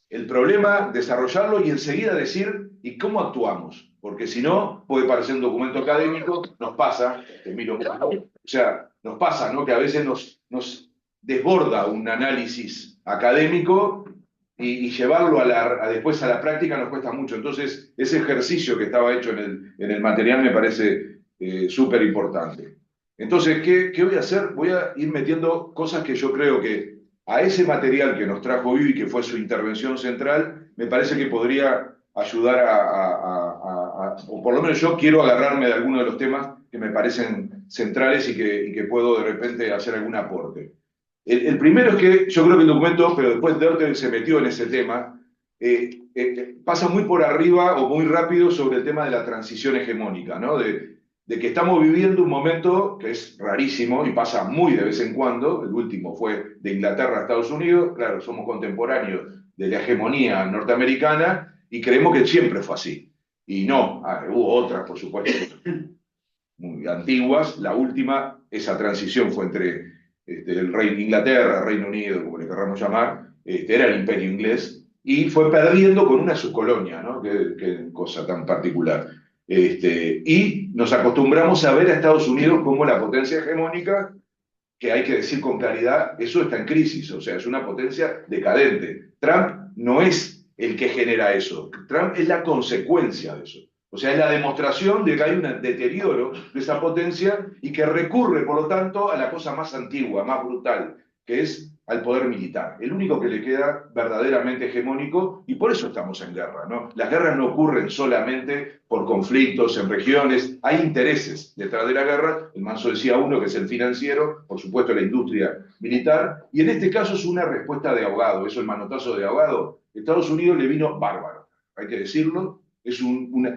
el problema, desarrollarlo y enseguida decir, ¿y cómo actuamos? Porque si no, puede parecer un documento académico, nos pasa, o sea, nos pasa, ¿no? Que a veces nos desborda un análisis académico y llevarlo después a la práctica nos cuesta mucho. Entonces, ese ejercicio que estaba hecho en el material me parece súper importante. Entonces, ¿qué voy a hacer? Voy a ir metiendo cosas que yo creo que a ese material que nos trajo Vivi, que fue su intervención central, me parece que podría ayudar o por lo menos yo quiero agarrarme de algunos de los temas que me parecen centrales y que puedo de repente hacer algún aporte. El primero es que yo creo que el documento, pero después Dörte se metió en ese tema, pasa muy por arriba o muy rápido sobre el tema de la transición hegemónica, ¿no? De que estamos viviendo un momento que es rarísimo y pasa muy de vez en cuando. El último fue de Inglaterra a Estados Unidos. Claro, somos contemporáneos de la hegemonía norteamericana y creemos que siempre fue así. Y no, hubo otras, por supuesto, muy antiguas. La última, esa transición fue entre el rey de Inglaterra, Reino Unido, como le querramos llamar, era el imperio inglés, y fue perdiendo con una subcolonia, ¿no? Qué cosa tan particular. Y nos acostumbramos a ver a Estados Unidos como la potencia hegemónica, que hay que decir con claridad, eso está en crisis, o sea, es una potencia decadente. Trump no es el que genera eso, Trump es la consecuencia de eso. O sea, es la demostración de que hay un deterioro de esa potencia y que recurre, por lo tanto, a la cosa más antigua, más brutal, que es al poder militar. El único que le queda verdaderamente hegemónico, y por eso estamos en guerra, ¿no? Las guerras no ocurren solamente por conflictos en regiones, hay intereses detrás de la guerra. El Manso decía uno, que es el financiero, por supuesto la industria militar, y en este caso es una respuesta de ahogado, eso el manotazo de ahogado. Estados Unidos le vino bárbaro, hay que decirlo. Es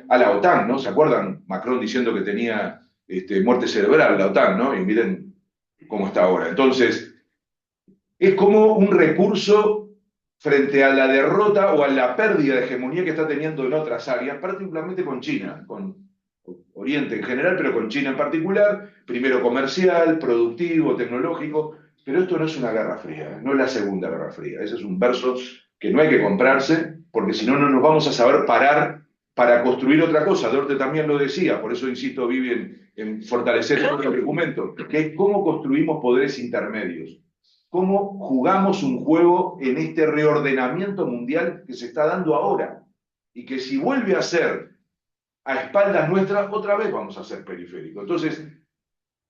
a la OTAN, ¿no? ¿Se acuerdan? Macron diciendo que tenía muerte cerebral la OTAN, ¿no? Y miren cómo está ahora. Entonces, es como un recurso frente a la derrota o a la pérdida de hegemonía que está teniendo en otras áreas, particularmente con China, con Oriente en general, pero con China en particular, primero comercial, productivo, tecnológico, pero esto no es una guerra fría, no es la segunda guerra fría, ese es un verso que no hay que comprarse, porque si no, no nos vamos a saber parar para construir otra cosa. Dörte también lo decía, por eso insisto, Vivi, en fortalecer este argumento, que es cómo construimos poderes intermedios, cómo jugamos un juego en este reordenamiento mundial que se está dando ahora, y que si vuelve a ser a espaldas nuestras, otra vez vamos a ser periféricos. Entonces,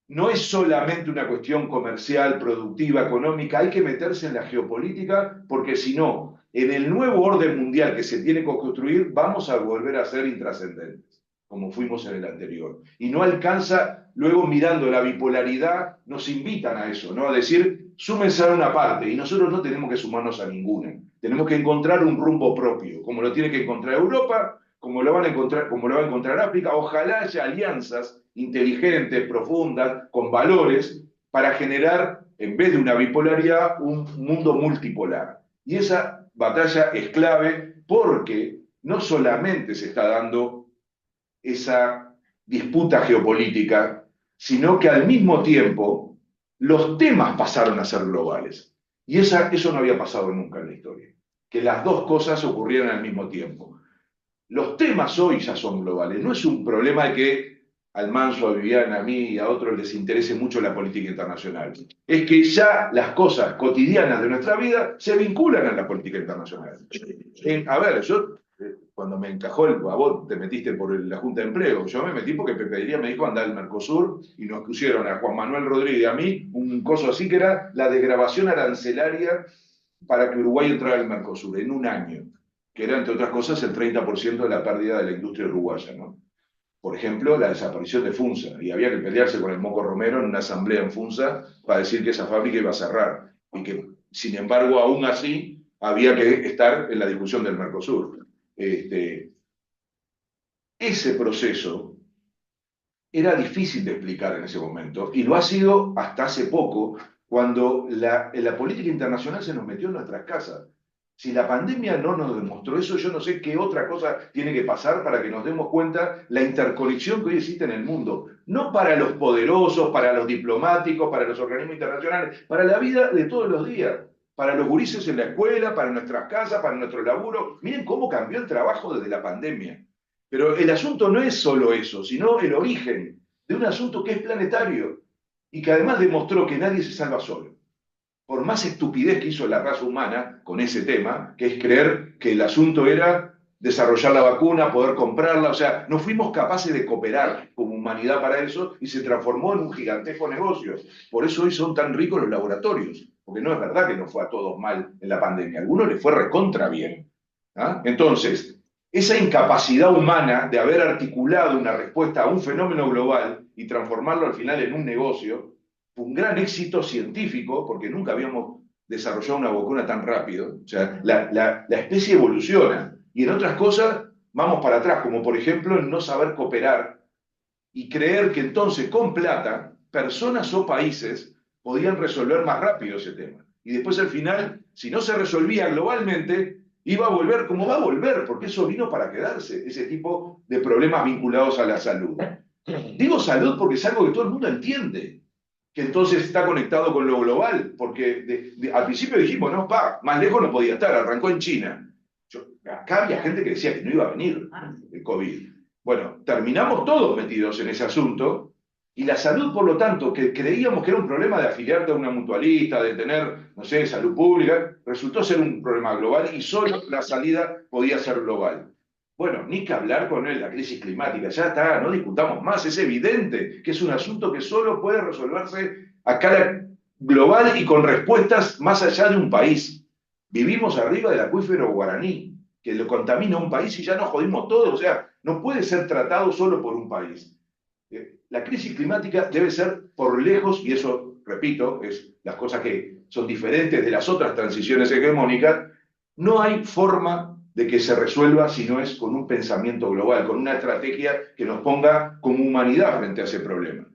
no es solamente una cuestión comercial, productiva, económica, hay que meterse en la geopolítica, porque si no, en el nuevo orden mundial que se tiene que construir, vamos a volver a ser intrascendentes, como fuimos en el anterior. Y no alcanza, luego mirando la bipolaridad, nos invitan a eso, ¿no? A decir, súmense a una parte, y nosotros no tenemos que sumarnos a ninguna. Tenemos que encontrar un rumbo propio, como lo tiene que encontrar Europa, como lo va a encontrar África. Ojalá haya alianzas inteligentes, profundas, con valores, para generar, en vez de una bipolaridad, un mundo multipolar. Y esa batalla es clave porque no solamente se está dando esa disputa geopolítica, sino que al mismo tiempo los temas pasaron a ser globales. Y eso no había pasado nunca en la historia, que las dos cosas ocurrieran al mismo tiempo. Los temas hoy ya son globales, no es un problema de que al Manso, a Viviana, a mí y a otros les interese mucho la política internacional. Es que ya las cosas cotidianas de nuestra vida se vinculan a la política internacional. A ver, yo, cuando me encajó a vos te metiste por la Junta de Empleo, yo me metí porque Pepe Diría me dijo andar al Mercosur y nos pusieron a Juan Manuel Rodríguez y a mí un coso así que era la desgravación arancelaria para que Uruguay entrara al Mercosur en un año, que era, entre otras cosas, el 30% de la pérdida de la industria uruguaya, ¿no? Por ejemplo, la desaparición de FUNSA, y había que pelearse con el Moco Romero en una asamblea en FUNSA para decir que esa fábrica iba a cerrar, y que, sin embargo, aún así, había que estar en la discusión del Mercosur. Ese proceso era difícil de explicar en ese momento, y lo ha sido hasta hace poco, cuando la política internacional se nos metió en nuestras casas. Si la pandemia no nos demostró eso, yo no sé qué otra cosa tiene que pasar para que nos demos cuenta la interconexión que hoy existe en el mundo. No para los poderosos, para los diplomáticos, para los organismos internacionales, para la vida de todos los días, para los gurises en la escuela, para nuestras casas, para nuestro laburo. Miren cómo cambió el trabajo desde la pandemia. Pero el asunto no es solo eso, sino el origen de un asunto que es planetario y que además demostró que nadie se salva solo. Por más estupidez que hizo la raza humana con ese tema, que es creer que el asunto era desarrollar la vacuna, poder comprarla, o sea, no fuimos capaces de cooperar como humanidad para eso y se transformó en un gigantesco negocio. Por eso hoy son tan ricos los laboratorios, porque no es verdad que nos fue a todos mal en la pandemia, a algunos les fue recontra bien. ¿Ah? Entonces, esa incapacidad humana de haber articulado una respuesta a un fenómeno global y transformarlo al final en un negocio, fue un gran éxito científico, porque nunca habíamos desarrollado una vacuna tan rápido. O sea, la especie evoluciona, y en otras cosas vamos para atrás, como por ejemplo en no saber cooperar y creer que entonces con plata, personas o países podían resolver más rápido ese tema. Y después al final, si no se resolvía globalmente, iba a volver como va a volver, porque eso vino para quedarse, ese tipo de problemas vinculados a la salud. Digo salud porque es algo que todo el mundo entiende, que entonces está conectado con lo global, porque al principio dijimos, no, más lejos no podía estar, arrancó en China. Acá había gente que decía que no iba a venir el COVID. Bueno, terminamos todos metidos en ese asunto, y la salud, por lo tanto, que creíamos que era un problema de afiliarte a una mutualista, de tener, no sé, salud pública, resultó ser un problema global y solo la salida podía ser global. Bueno, ni que hablar con él, la crisis climática, ya está, no discutamos más, es evidente que es un asunto que solo puede resolverse a escala global y con respuestas más allá de un país. Vivimos arriba del acuífero guaraní, que lo contamina un país y ya nos jodimos todos, o sea, no puede ser tratado solo por un país. La crisis climática debe ser por lejos, y eso, repito, es las cosas que son diferentes de las otras transiciones hegemónicas, no hay forma de que se resuelva si no es con un pensamiento global, con una estrategia que nos ponga como humanidad frente a ese problema.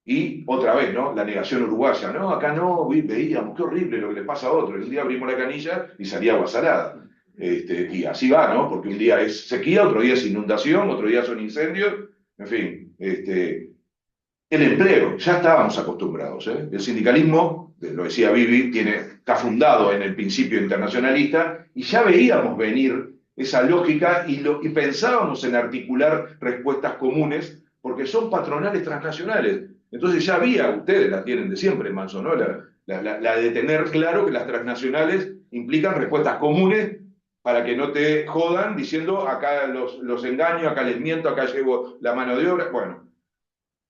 Y otra vez, ¿no? La negación uruguaya, ¿no? Acá no, veíamos, qué horrible lo que le pasa a otro. Un día abrimos la canilla y salía agua salada. Y así va, ¿no? Porque un día es sequía, otro día es inundación, otro día son incendios, en fin. El empleo, ya estábamos acostumbrados, ¿eh? El sindicalismo, lo decía Vivi, está fundado en el principio internacionalista, y ya veíamos venir esa lógica y pensábamos en articular respuestas comunes, porque son patronales transnacionales. Entonces ya había, ustedes la tienen de siempre, Manso, ¿no? La de tener claro que las transnacionales implican respuestas comunes para que no te jodan diciendo acá los engaño, acá les miento, acá llevo la mano de obra. Bueno,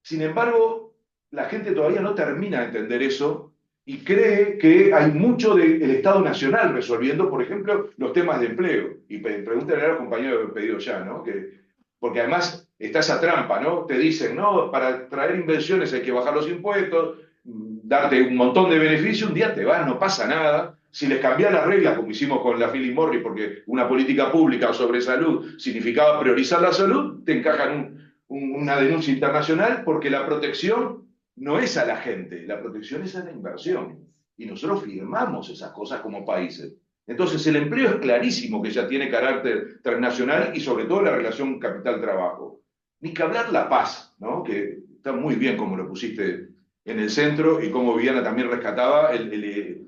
sin embargo, la gente todavía no termina de entender eso y cree que hay mucho del Estado Nacional resolviendo, por ejemplo, los temas de empleo. Y pregúntenle a los compañeros que he pedido ya, ¿no? Porque además está esa trampa, ¿no? Te dicen, no, para traer inversiones hay que bajar los impuestos, darte un montón de beneficios, un día te vas, no pasa nada. Si les cambias las reglas, como hicimos con la Philip Morris, porque una política pública sobre salud significaba priorizar la salud, te encajan una denuncia internacional, porque la protección no es a la gente, la protección es a la inversión. Y nosotros firmamos esas cosas como países. Entonces el empleo es clarísimo que ya tiene carácter transnacional, y sobre todo la relación capital-trabajo. Ni que hablar la paz, ¿no? Que está muy bien como lo pusiste en el centro y cómo Viviana también rescataba,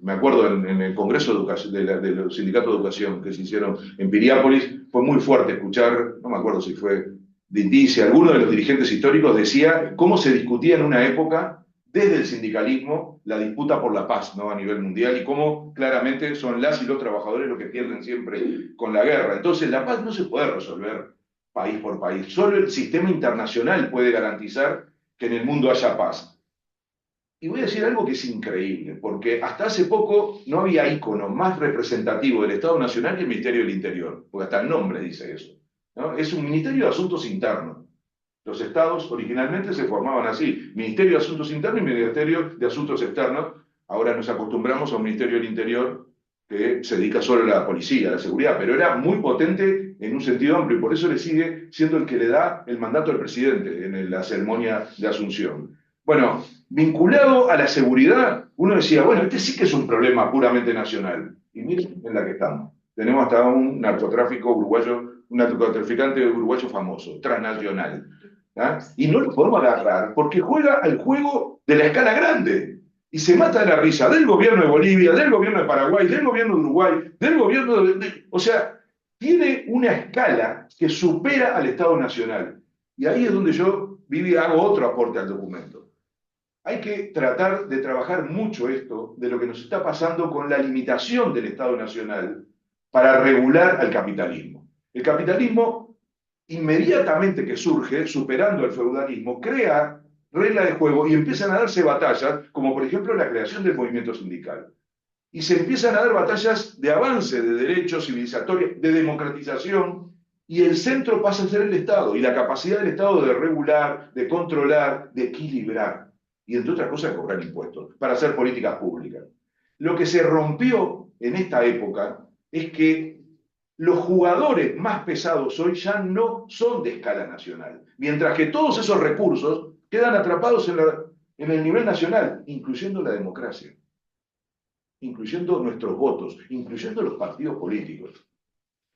me acuerdo en el Congreso de Educación, de los sindicatos de educación que se hicieron en Piriápolis, fue muy fuerte escuchar, no me acuerdo si fue Dindí, si alguno de los dirigentes históricos decía cómo se discutía en una época desde el sindicalismo la disputa por la paz, ¿no? A nivel mundial y cómo claramente son las y los trabajadores los que pierden siempre con la guerra. Entonces la paz no se puede resolver país por país, solo el sistema internacional puede garantizar que en el mundo haya paz. Y voy a decir algo que es increíble, porque hasta hace poco no había ícono más representativo del Estado Nacional que el Ministerio del Interior, porque hasta el nombre dice eso, ¿no? Es un Ministerio de Asuntos Internos. Los estados originalmente se formaban así, Ministerio de Asuntos Internos y Ministerio de Asuntos Externos. Ahora nos acostumbramos a un Ministerio del Interior que se dedica solo a la policía, a la seguridad, pero era muy potente en un sentido amplio y por eso le sigue siendo el que le da el mandato al presidente en la ceremonia de Asunción. Bueno, vinculado a la seguridad, uno decía, bueno, este sí que es un problema puramente nacional. Y miren en la que estamos. Tenemos hasta un narcotráfico uruguayo, un narcotraficante uruguayo famoso, transnacional. ¿Ah? Y no lo podemos agarrar porque juega al juego de la escala grande y se mata de la risa del gobierno de Bolivia, del gobierno de Paraguay, del gobierno de Uruguay, del gobierno o sea, tiene una escala que supera al Estado Nacional. Y ahí es donde yo, Vivi, hago otro aporte al documento. Hay que tratar de trabajar mucho esto de lo que nos está pasando con la limitación del Estado Nacional para regular al capitalismo. El capitalismo, inmediatamente que surge, superando el feudalismo, crea reglas de juego y empiezan a darse batallas, como por ejemplo la creación del movimiento sindical. Y se empiezan a dar batallas de avance de derechos civilizatorios, de democratización, y el centro pasa a ser el Estado, y la capacidad del Estado de regular, de controlar, de equilibrar, y entre otras cosas cobrar impuestos, para hacer políticas públicas. Lo que se rompió en esta época es que los jugadores más pesados hoy ya no son de escala nacional, mientras que todos esos recursos quedan atrapados en el nivel nacional, incluyendo la democracia, incluyendo nuestros votos, incluyendo los partidos políticos.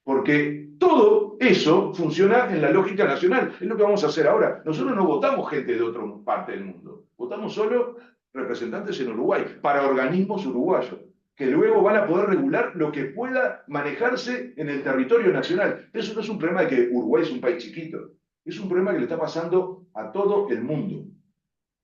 Porque todo eso funciona en la lógica nacional. Es lo que vamos a hacer ahora. Nosotros no votamos gente de otra parte del mundo. Votamos solo representantes en Uruguay, para organismos uruguayos, que luego van a poder regular lo que pueda manejarse en el territorio nacional. Eso no es un problema de que Uruguay es un país chiquito. Es un problema que le está pasando a todo el mundo.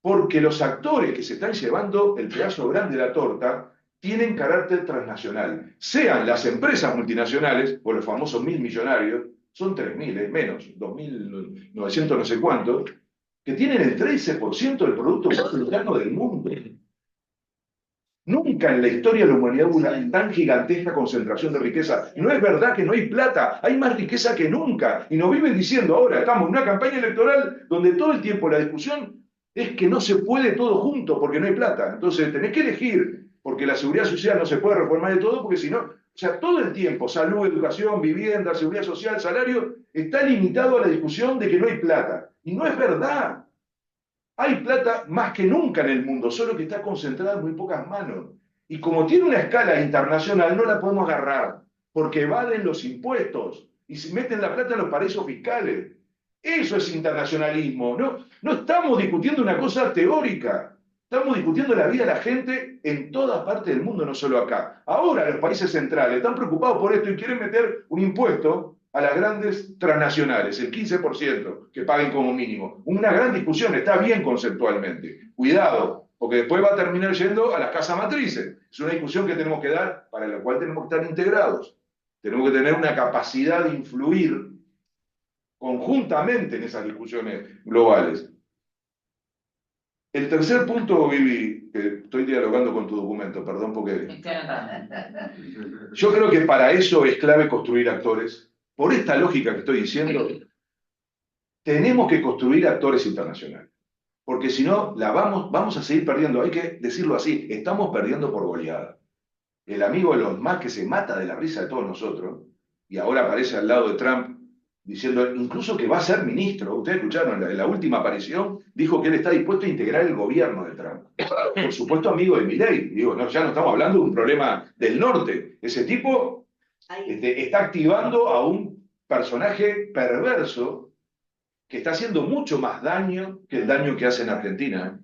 Porque los actores que se están llevando el pedazo grande de la torta tienen carácter transnacional. Sean las empresas multinacionales, o los famosos 1.000 millonarios, son 3.000, menos, 2.900 no sé cuántos, que tienen el 13% del Producto Bruto Interno del mundo. Nunca en la historia de la humanidad hubo una tan gigantesca concentración de riqueza. No es verdad que no hay plata, hay más riqueza que nunca. Y nos viven diciendo ahora, estamos en una campaña electoral donde todo el tiempo la discusión es que no se puede todo junto porque no hay plata. Entonces tenés que elegir, porque la seguridad social no se puede reformar de todo, porque si no, o sea, todo el tiempo, salud, educación, vivienda, seguridad social, salario, está limitado a la discusión de que no hay plata. Y no es verdad. Hay plata más que nunca en el mundo, solo que está concentrada en muy pocas manos. Y como tiene una escala internacional, no la podemos agarrar, porque evaden los impuestos y se meten la plata en los paraísos fiscales. Eso es internacionalismo. No estamos discutiendo una cosa teórica. Estamos discutiendo la vida de la gente en toda parte del mundo, no solo acá. Ahora los países centrales están preocupados por esto y quieren meter un impuesto a las grandes transnacionales, el 15% que paguen como mínimo. Una gran discusión, está bien conceptualmente. Cuidado, porque después va a terminar yendo a las casas matrices. Es una discusión que tenemos que dar, para la cual tenemos que estar integrados. Tenemos que tener una capacidad de influir conjuntamente en esas discusiones globales. El tercer punto, Vivi, que estoy dialogando con tu documento, perdón, porque yo creo que para eso es clave construir actores. Por esta lógica que estoy diciendo, tenemos que construir actores internacionales. Porque si no, vamos a seguir perdiendo. Hay que decirlo así, estamos perdiendo por goleada. El amigo Elon Musk que se mata de la risa de todos nosotros, y ahora aparece al lado de Trump, diciendo incluso que va a ser ministro. Ustedes escucharon, en la última aparición dijo que él está dispuesto a integrar el gobierno de Trump. Por supuesto, amigo de Milei. Digo, ya no estamos hablando de un problema del norte. Ese tipo está activando a un personaje perverso que está haciendo mucho más daño que el daño que hace en Argentina.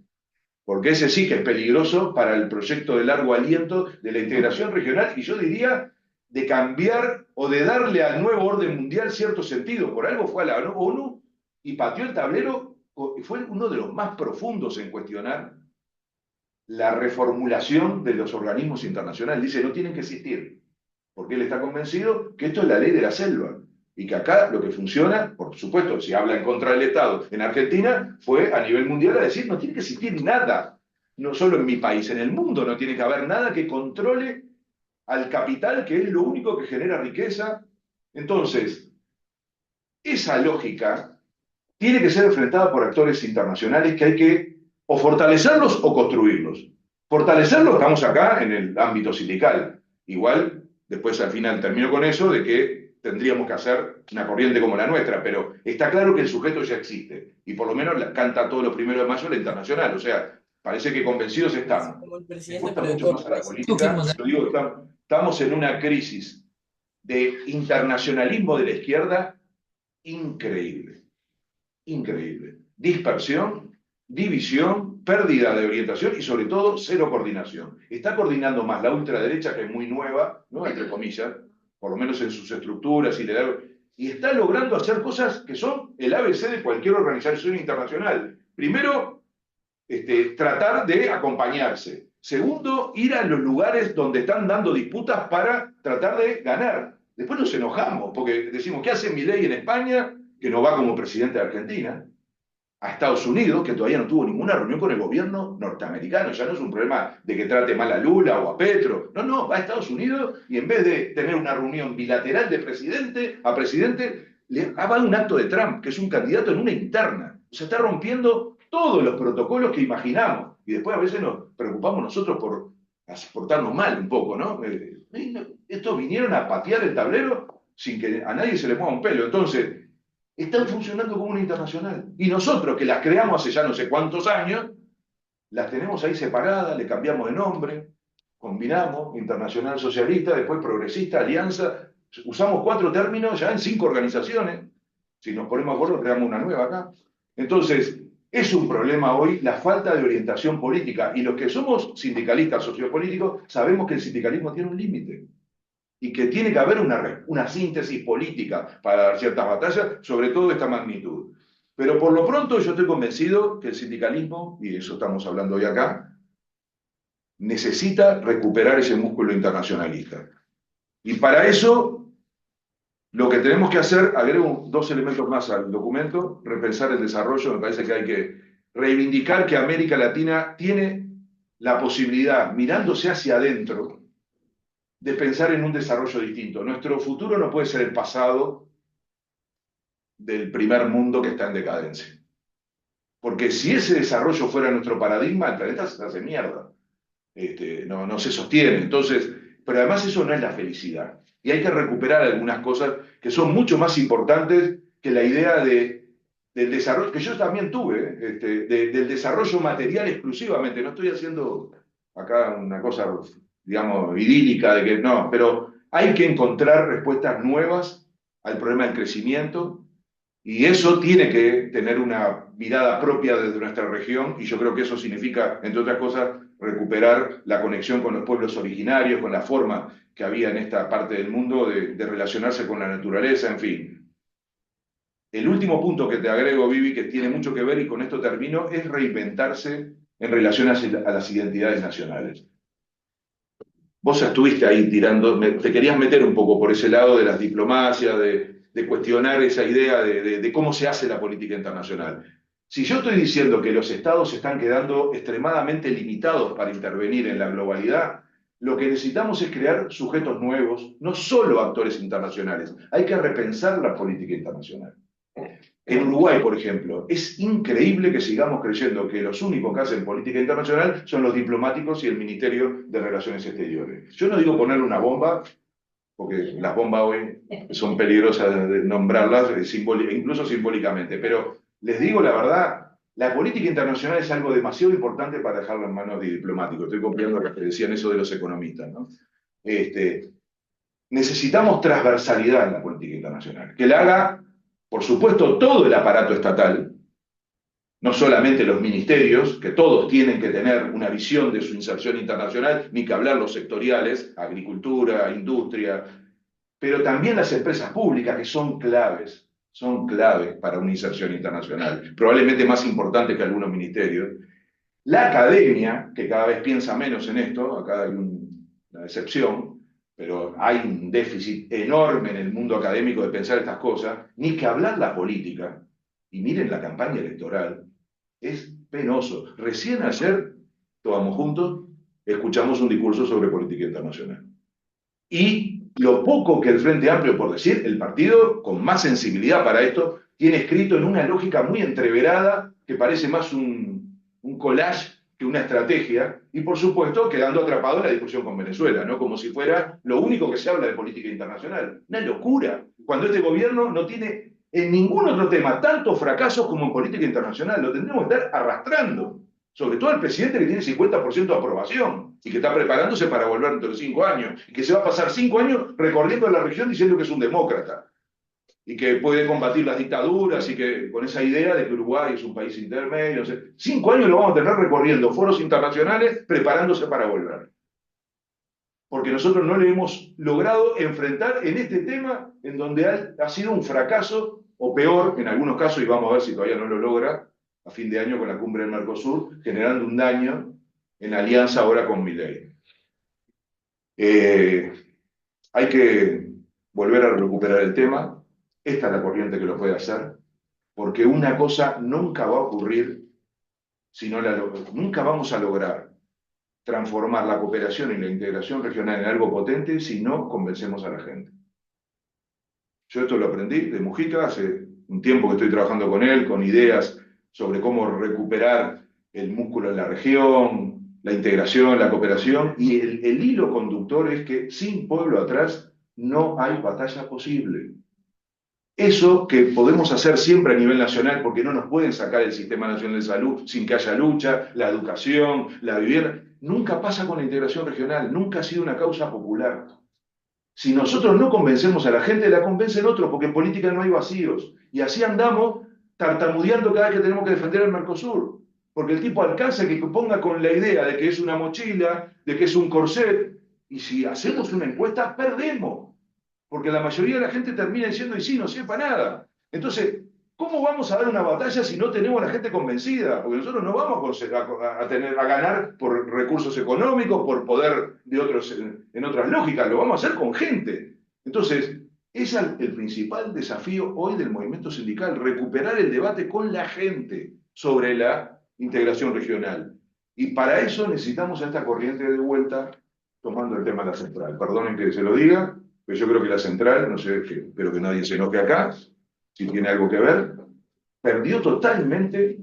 porque ese sí que es peligroso para el proyecto de largo aliento de la integración regional y yo diría de cambiar o de darle al nuevo orden mundial cierto sentido. Por algo fue a la ONU y pateó el tablero, fue uno de los más profundos en cuestionar la reformulación de los organismos internacionales. Dice, no tienen que existir, porque él está convencido que esto es la ley de la selva y que acá lo que funciona, por supuesto, si habla en contra del Estado en Argentina, fue a nivel mundial a decir, no tiene que existir nada, no solo en mi país, en el mundo no tiene que haber nada que controle al capital, que es lo único que genera riqueza. Entonces, esa lógica tiene que ser enfrentada por actores internacionales que hay que o fortalecerlos o construirlos. Fortalecerlos, estamos acá en el ámbito sindical. Igual, después al final termino con eso, de que tendríamos que hacer una corriente como la nuestra, pero está claro que el sujeto ya existe, y por lo menos canta todos los 1 de mayo la internacional, o sea, parece que convencidos estamos. Como el Me presidente, gusta pero de mucho todo más a la país. política, yo digo que estamos en una crisis de internacionalismo de la izquierda increíble, increíble. Dispersión, división, pérdida de orientación y sobre todo cero coordinación. Está coordinando más la ultraderecha, que es muy nueva, ¿no? Entre comillas, por lo menos en sus estructuras y está logrando hacer cosas que son el ABC de cualquier organización internacional. Primero, tratar de acompañarse. Segundo, ir a los lugares donde están dando disputas para tratar de ganar. Después nos enojamos, porque decimos, ¿qué hace Milei en España, que no va como presidente de Argentina? A Estados Unidos, que todavía no tuvo ninguna reunión con el gobierno norteamericano. Ya no es un problema de que trate mal a Lula o a Petro. No, no, va a Estados Unidos y en vez de tener una reunión bilateral de presidente a presidente, va a un acto de Trump, que es un candidato en una interna. O sea, está rompiendo todos los protocolos que imaginamos. Y después a veces nos preocupamos nosotros por portarnos mal un poco, ¿no? Estos vinieron a patear el tablero sin que a nadie se le mueva un pelo. Entonces, están funcionando como una internacional. Y nosotros, que las creamos hace ya no sé cuántos años, las tenemos ahí separadas, le cambiamos de nombre, combinamos, internacional socialista, después progresista, alianza, usamos 4 términos ya en 5 organizaciones. Si nos ponemos de acuerdo, creamos una nueva acá. Entonces, es un problema hoy la falta de orientación política. Y los que somos sindicalistas sociopolíticos sabemos que el sindicalismo tiene un límite y que tiene que haber una síntesis política para dar ciertas batallas, sobre todo de esta magnitud. Pero por lo pronto yo estoy convencido que el sindicalismo, y de eso estamos hablando hoy acá, necesita recuperar ese músculo internacionalista. Y para eso, lo que tenemos que hacer, agrego 2 elementos más al documento, repensar el desarrollo. Me parece que hay que reivindicar que América Latina tiene la posibilidad, mirándose hacia adentro, de pensar en un desarrollo distinto. Nuestro futuro no puede ser el pasado del primer mundo que está en decadencia. Porque si ese desarrollo fuera nuestro paradigma, el planeta se hace mierda. No se sostiene. Entonces, pero además eso no es la felicidad. Y hay que recuperar algunas cosas que son mucho más importantes que la idea del desarrollo, que yo también tuve, del desarrollo material exclusivamente. No estoy haciendo acá una cosa, digamos, idílica de que no, pero hay que encontrar respuestas nuevas al problema del crecimiento y eso tiene que tener una mirada propia desde nuestra región y yo creo que eso significa, entre otras cosas, recuperar la conexión con los pueblos originarios, con la forma que había en esta parte del mundo de relacionarse con la naturaleza, en fin. El último punto que te agrego, Vivi, que tiene mucho que ver, y con esto termino, es reinventarse en relación a las identidades nacionales. Vos estuviste ahí tirando, te querías meter un poco por ese lado de las diplomacias, de cuestionar esa idea de cómo se hace la política internacional. Si yo estoy diciendo que los estados se están quedando extremadamente limitados para intervenir en la globalidad, lo que necesitamos es crear sujetos nuevos, no solo actores internacionales. Hay que repensar la política internacional. En Uruguay, por ejemplo, es increíble que sigamos creyendo que los únicos que hacen política internacional son los diplomáticos y el Ministerio de Relaciones Exteriores. Yo no digo ponerle una bomba, porque las bombas hoy son peligrosas de nombrarlas, incluso simbólicamente, pero les digo la verdad, la política internacional es algo demasiado importante para dejarla en manos de diplomáticos. Estoy copiando a los que decían eso de los economistas, ¿no? Necesitamos transversalidad en la política internacional, que la haga, por supuesto, todo el aparato estatal, no solamente los ministerios, que todos tienen que tener una visión de su inserción internacional, ni que hablar los sectoriales, agricultura, industria, pero también las empresas públicas, que son claves para una inserción internacional, probablemente más importante que algunos ministerios. La academia, que cada vez piensa menos en esto, acá hay una excepción, pero hay un déficit enorme en el mundo académico de pensar estas cosas, ni que hablar la política, y miren la campaña electoral, es penoso. Recién ayer, todos juntos, escuchamos un discurso sobre política internacional. Y lo poco que el Frente Amplio, por decir, el partido con más sensibilidad para esto, tiene escrito en una lógica muy entreverada, que parece más un collage que una estrategia, y por supuesto quedando atrapado en la discusión con Venezuela, ¿no? Como si fuera lo único que se habla de política internacional. Una locura, cuando este gobierno no tiene en ningún otro tema tantos fracasos como en política internacional. Lo tendremos que estar arrastrando, sobre todo al presidente que tiene 50% de aprobación y que está preparándose para volver dentro de 5 años, y que se va a pasar 5 años recorriendo la región diciendo que es un demócrata y que puede combatir las dictaduras, y que con esa idea de que Uruguay es un país intermedio. No sé, 5 años lo vamos a tener recorriendo foros internacionales preparándose para volver. Porque nosotros no le hemos logrado enfrentar en este tema en donde ha sido un fracaso, o peor, en algunos casos, y vamos a ver si todavía no lo logra, a fin de año con la cumbre del Mercosur, generando un daño en alianza ahora con Milei. Hay que volver a recuperar el tema. Esta es la corriente que lo puede hacer, porque una cosa nunca va a ocurrir si no la logramos. Nunca vamos a lograr transformar la cooperación y la integración regional en algo potente si no convencemos a la gente. Yo esto lo aprendí de Mujica, hace un tiempo que estoy trabajando con él, con ideas sobre cómo recuperar el músculo en la región, la integración, la cooperación, y el hilo conductor es que sin pueblo atrás no hay batalla posible. Eso que podemos hacer siempre a nivel nacional, porque no nos pueden sacar el Sistema Nacional de Salud sin que haya lucha, la educación, la vivienda, nunca pasa con la integración regional, nunca ha sido una causa popular. Si nosotros no convencemos a la gente, la convencen otros, porque en política no hay vacíos. Y así andamos tartamudeando cada vez que tenemos que defender el Mercosur. Porque el tipo alcanza que ponga con la idea de que es una mochila, de que es un corset, y si hacemos una encuesta, perdemos. Porque la mayoría de la gente termina diciendo, y sí, no sirve para nada. Entonces, ¿cómo vamos a dar una batalla si no tenemos a la gente convencida? Porque nosotros no vamos a ganar por recursos económicos, por poder de otros, en otras lógicas, lo vamos a hacer con gente. Entonces, ese es el principal desafío hoy del movimiento sindical, recuperar el debate con la gente sobre la integración regional. Y para eso necesitamos a esta corriente de vuelta, tomando el tema de la central. Perdonen que se lo diga, pero yo creo que la central, no sé, espero que nadie se enoje acá, si tiene algo que ver, perdió totalmente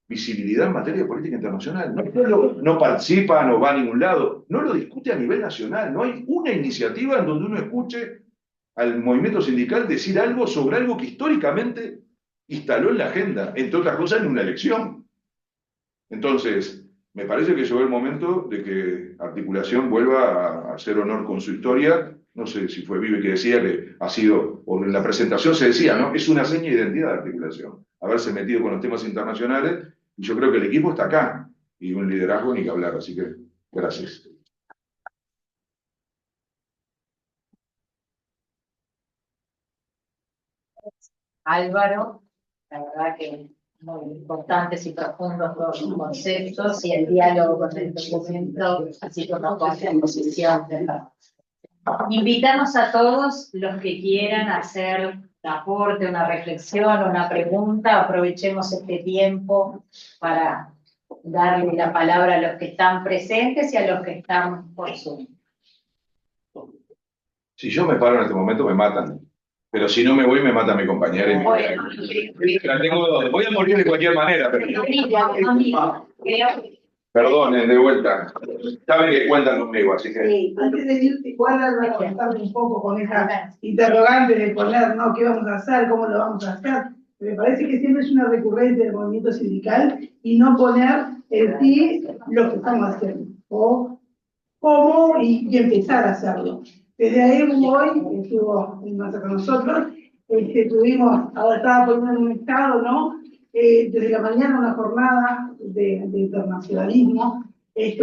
visibilidad en materia de política internacional. No participa, no va a ningún lado, no lo discute a nivel nacional. No hay una iniciativa en donde uno escuche al movimiento sindical decir algo sobre algo que históricamente instaló en la agenda, entre otras cosas en una elección. Entonces, me parece que llegó el momento de que Articulación vuelva a hacer honor con su historia. No sé si fue Vive que decía que ha sido, o en la presentación se decía, ¿no? Es una seña de identidad de Articulación, haberse metido con los temas internacionales, y yo creo que el equipo está acá, y un liderazgo ni que hablar, así que gracias. Álvaro, la verdad que muy importantes y profundos los conceptos, y el diálogo con el documento, así como con la posición de la... Invitamos a todos los que quieran hacer un aporte, una reflexión, una pregunta. Aprovechemos este tiempo para darle la palabra a los que están presentes y a los que están por Zoom. Si yo me paro en este momento me matan, pero si no me voy me mata mi compañera. Y Bueno, voy a morir de cualquier manera. Perdonen, de vuelta. Saben que cuentan conmigo, así que... Sí, Antes de irte, igual Álvaro, contarme un poco con esa interrogante de poner, ¿no? ¿Qué vamos a hacer? ¿Cómo lo vamos a hacer? Me parece que siempre es una recurrente del movimiento sindical, y no poner en sí lo que estamos haciendo, o cómo y empezar a hacerlo. Desde ahí hoy estuvo con nosotros, tuvimos, ahora estaba poniendo en un estado, ¿no? desde la mañana una jornada de internacionalismo,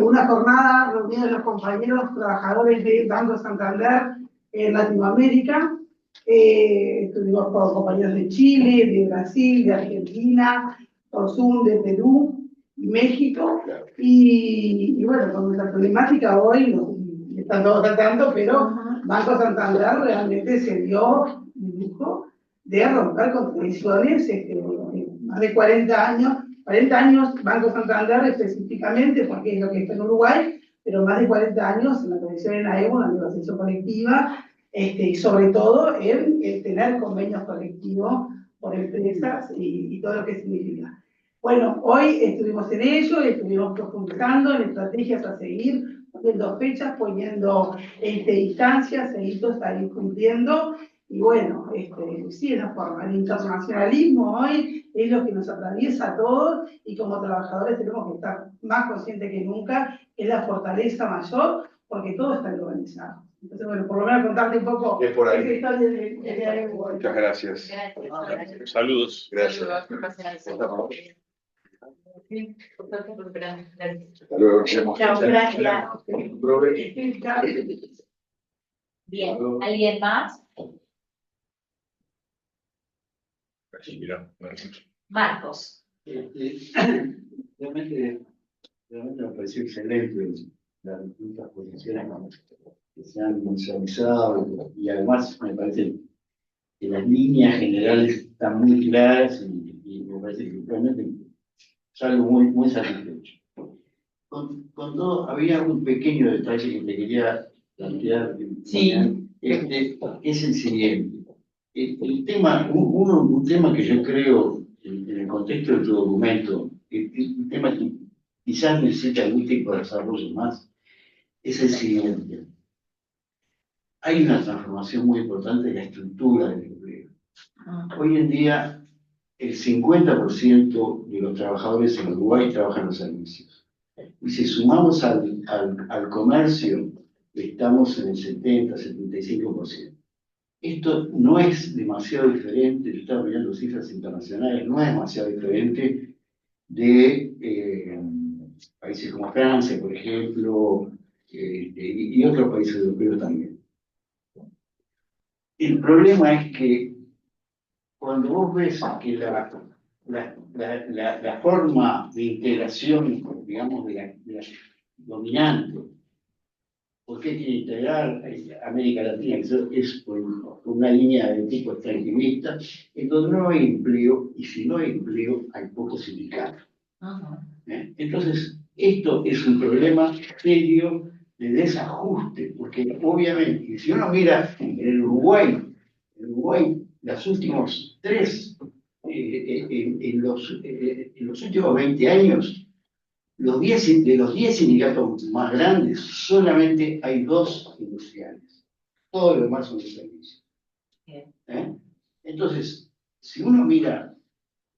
una jornada reunida de los compañeros trabajadores de Banco Santander en Latinoamérica. Estuvimos con compañeros de Chile, de Brasil, de Argentina, por Zoom de Perú y México. Y bueno, con nuestra problemática hoy, no están todos tratando, pero Banco Santander realmente se dio el lujo de romper con tradiciones, más de 40 años Banco Santander específicamente, porque es lo que está en Uruguay, pero más de 40 años en la tradición en AEBO, la negociación colectiva, y sobre todo en tener convenios colectivos por empresas y todo lo que significa. Bueno, hoy estuvimos en ello, estuvimos profundizando en estrategias a seguir, poniendo fechas, poniendo instancias e hitos a ir cumpliendo. Y bueno, sí, es la forma. El internacionalismo hoy es lo que nos atraviesa a todos y como trabajadores tenemos que estar más conscientes que nunca, que es la fortaleza mayor, porque todo está globalizado. Entonces, bueno, por lo menos contarte un poco Es por ahí. esa historia de Muchas gracias. Gracias. Saludos. Gracias. Que pasen al Hasta Sí, por tanto, gracias. luego. Nos vemos. Chao, gracias. Bien, ¿alguien más? Mira, Marcos. Realmente me pareció excelente las distintas posiciones que se han visualizado y además me parece que las líneas generales están muy claras y me parece que realmente salgo muy satisfecho. Con todo, había un pequeño detalle que te quería plantear. Sí. Es el siguiente. El tema, un tema que yo creo en el contexto de tu documento, un tema que quizás necesita algún tipo de desarrollo más, es el siguiente. Hay una transformación muy importante de la estructura del empleo. Hoy en día, el 50% de los trabajadores en Uruguay trabajan en los servicios. Y si sumamos al comercio, estamos en el 70-75%. Esto no es demasiado diferente, yo estaba mirando cifras internacionales, no es demasiado diferente de países como Francia, por ejemplo, y otros países europeos también. El problema es que cuando vos ves que la forma de integración, digamos, de la dominante, ¿por qué quiere integrar a América Latina? Eso es por una línea de tipo extractivista, en donde no hay empleo, y si no hay empleo, hay poco sindicato. Entonces, esto es un problema serio de desajuste, porque obviamente, si uno mira en Uruguay, los últimos en los últimos 20 años, de los 10 sindicatos más grandes, solamente hay 2 industriales. Todo lo demás son de servicios. Entonces, si uno mira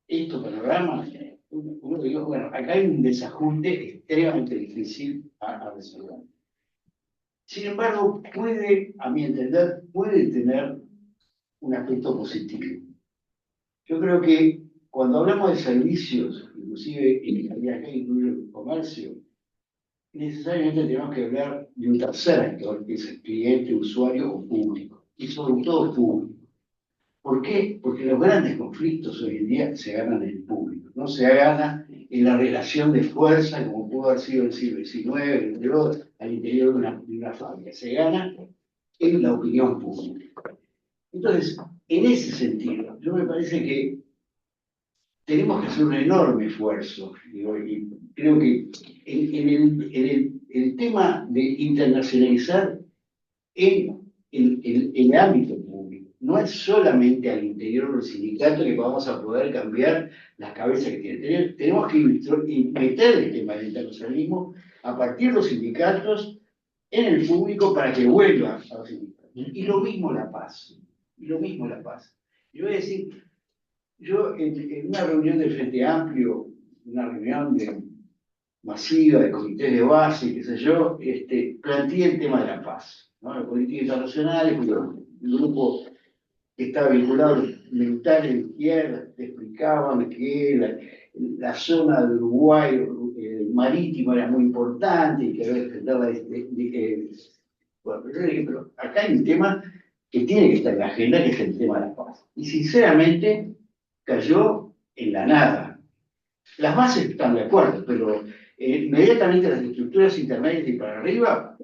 estos panoramas, uno dice, bueno, acá hay un desajuste extremadamente difícil a resolver. Sin embargo, a mi entender, puede tener un aspecto positivo. Yo creo que cuando hablamos de servicios, inclusive en el comercio, necesariamente tenemos que hablar de un tercer actor, que es el cliente, usuario o público, y sobre todo público. ¿Por qué? Porque los grandes conflictos hoy en día se ganan en el público, no se gana en la relación de fuerza, como pudo haber sido en el siglo XIX, al interior de una fábrica, se gana en la opinión pública. Entonces, en ese sentido, yo me parece que tenemos que hacer un enorme esfuerzo, digo, y creo que en el tema de internacionalizar en el ámbito público, no es solamente al interior del sindicato que vamos a poder cambiar las cabezas que tienen. Tenemos que meter el tema del internacionalismo a partir de los sindicatos en el público para que vuelva a los sindicatos. Y lo mismo la paz. Yo voy a decir, yo en una reunión del Frente Amplio, una reunión masiva de comités de base, qué sé yo, planteé el tema de la paz, ¿no? La política internacional, el grupo que estaba vinculado mentales de izquierda te explicaban que la zona de Uruguay marítimo era muy importante y que había que tratar bueno, yo dije, pero acá hay un tema que tiene que estar en la agenda, que es el tema de la paz. Y sinceramente cayó en la nada. Las bases están de acuerdo, pero inmediatamente las estructuras intermedias y para arriba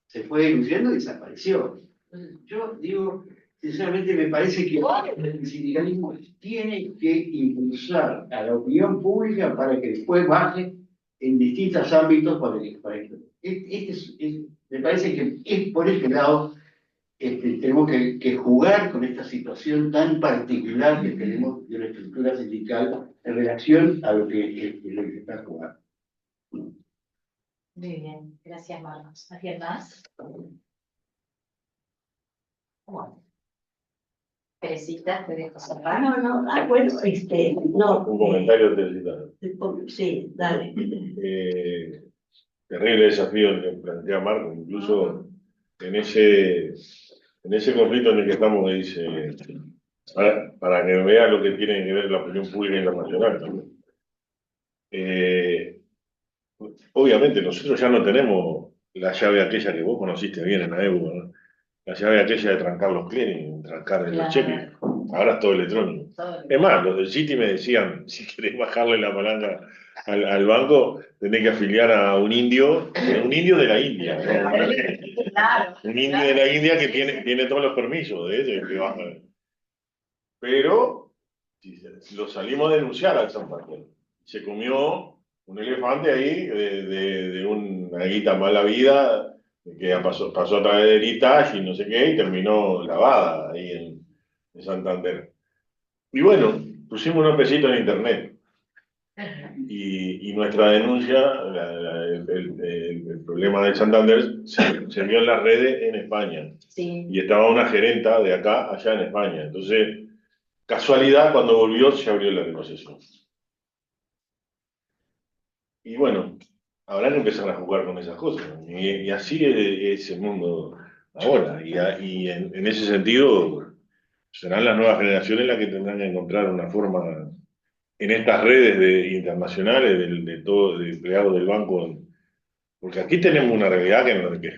se fue diluyendo y desapareció. Entonces, yo digo, sinceramente me parece que el sindicalismo tiene que impulsar a la opinión pública para que después baje en distintos ámbitos para esto. Me parece que es por este lado tenemos que jugar con esta situación tan particular que tenemos de la estructura sindical en relación a lo que se está jugando. Muy bien, gracias Marcos. ¿Alguien más? Bueno. Teresita, te dejo cerrar. Bueno, no. Un comentario, Teresita. Sí, dale. Terrible desafío que plantea Marco, incluso en ese conflicto en el que estamos, dice, para que vea lo que tiene que ver la opinión pública internacional también. Obviamente nosotros ya no tenemos la llave aquella que vos conociste bien en la época, ¿no? La llave aquella de trancar los clearing, trancar los cheques. Ahora es todo electrónico. Es más, los del Citi me decían, si querés bajarle la palanca al banco, tenés que afiliar a un indio de la India, ¿no? Un indio de la India que tiene todos los permisos de ese que baja. Pero lo salimos a denunciar al San Martín. Se comió un elefante ahí de una guita mala vida que pasó a través del ITAG y no sé qué, y terminó lavada ahí en Santander. Y bueno, pusimos unos pesitos en internet. Y nuestra denuncia, el problema de Santander, se vio en las redes en España. Sí. Y estaba una gerenta de acá, allá en España. Entonces, casualidad, cuando volvió, se abrió la negociación. Y bueno, habrá que empezar a jugar con esas cosas. Y así es el mundo ahora. Y en ese sentido, serán las nuevas generaciones las que tendrán que encontrar una forma en estas redes internacionales de todo, de empleados del banco. Porque aquí tenemos una realidad que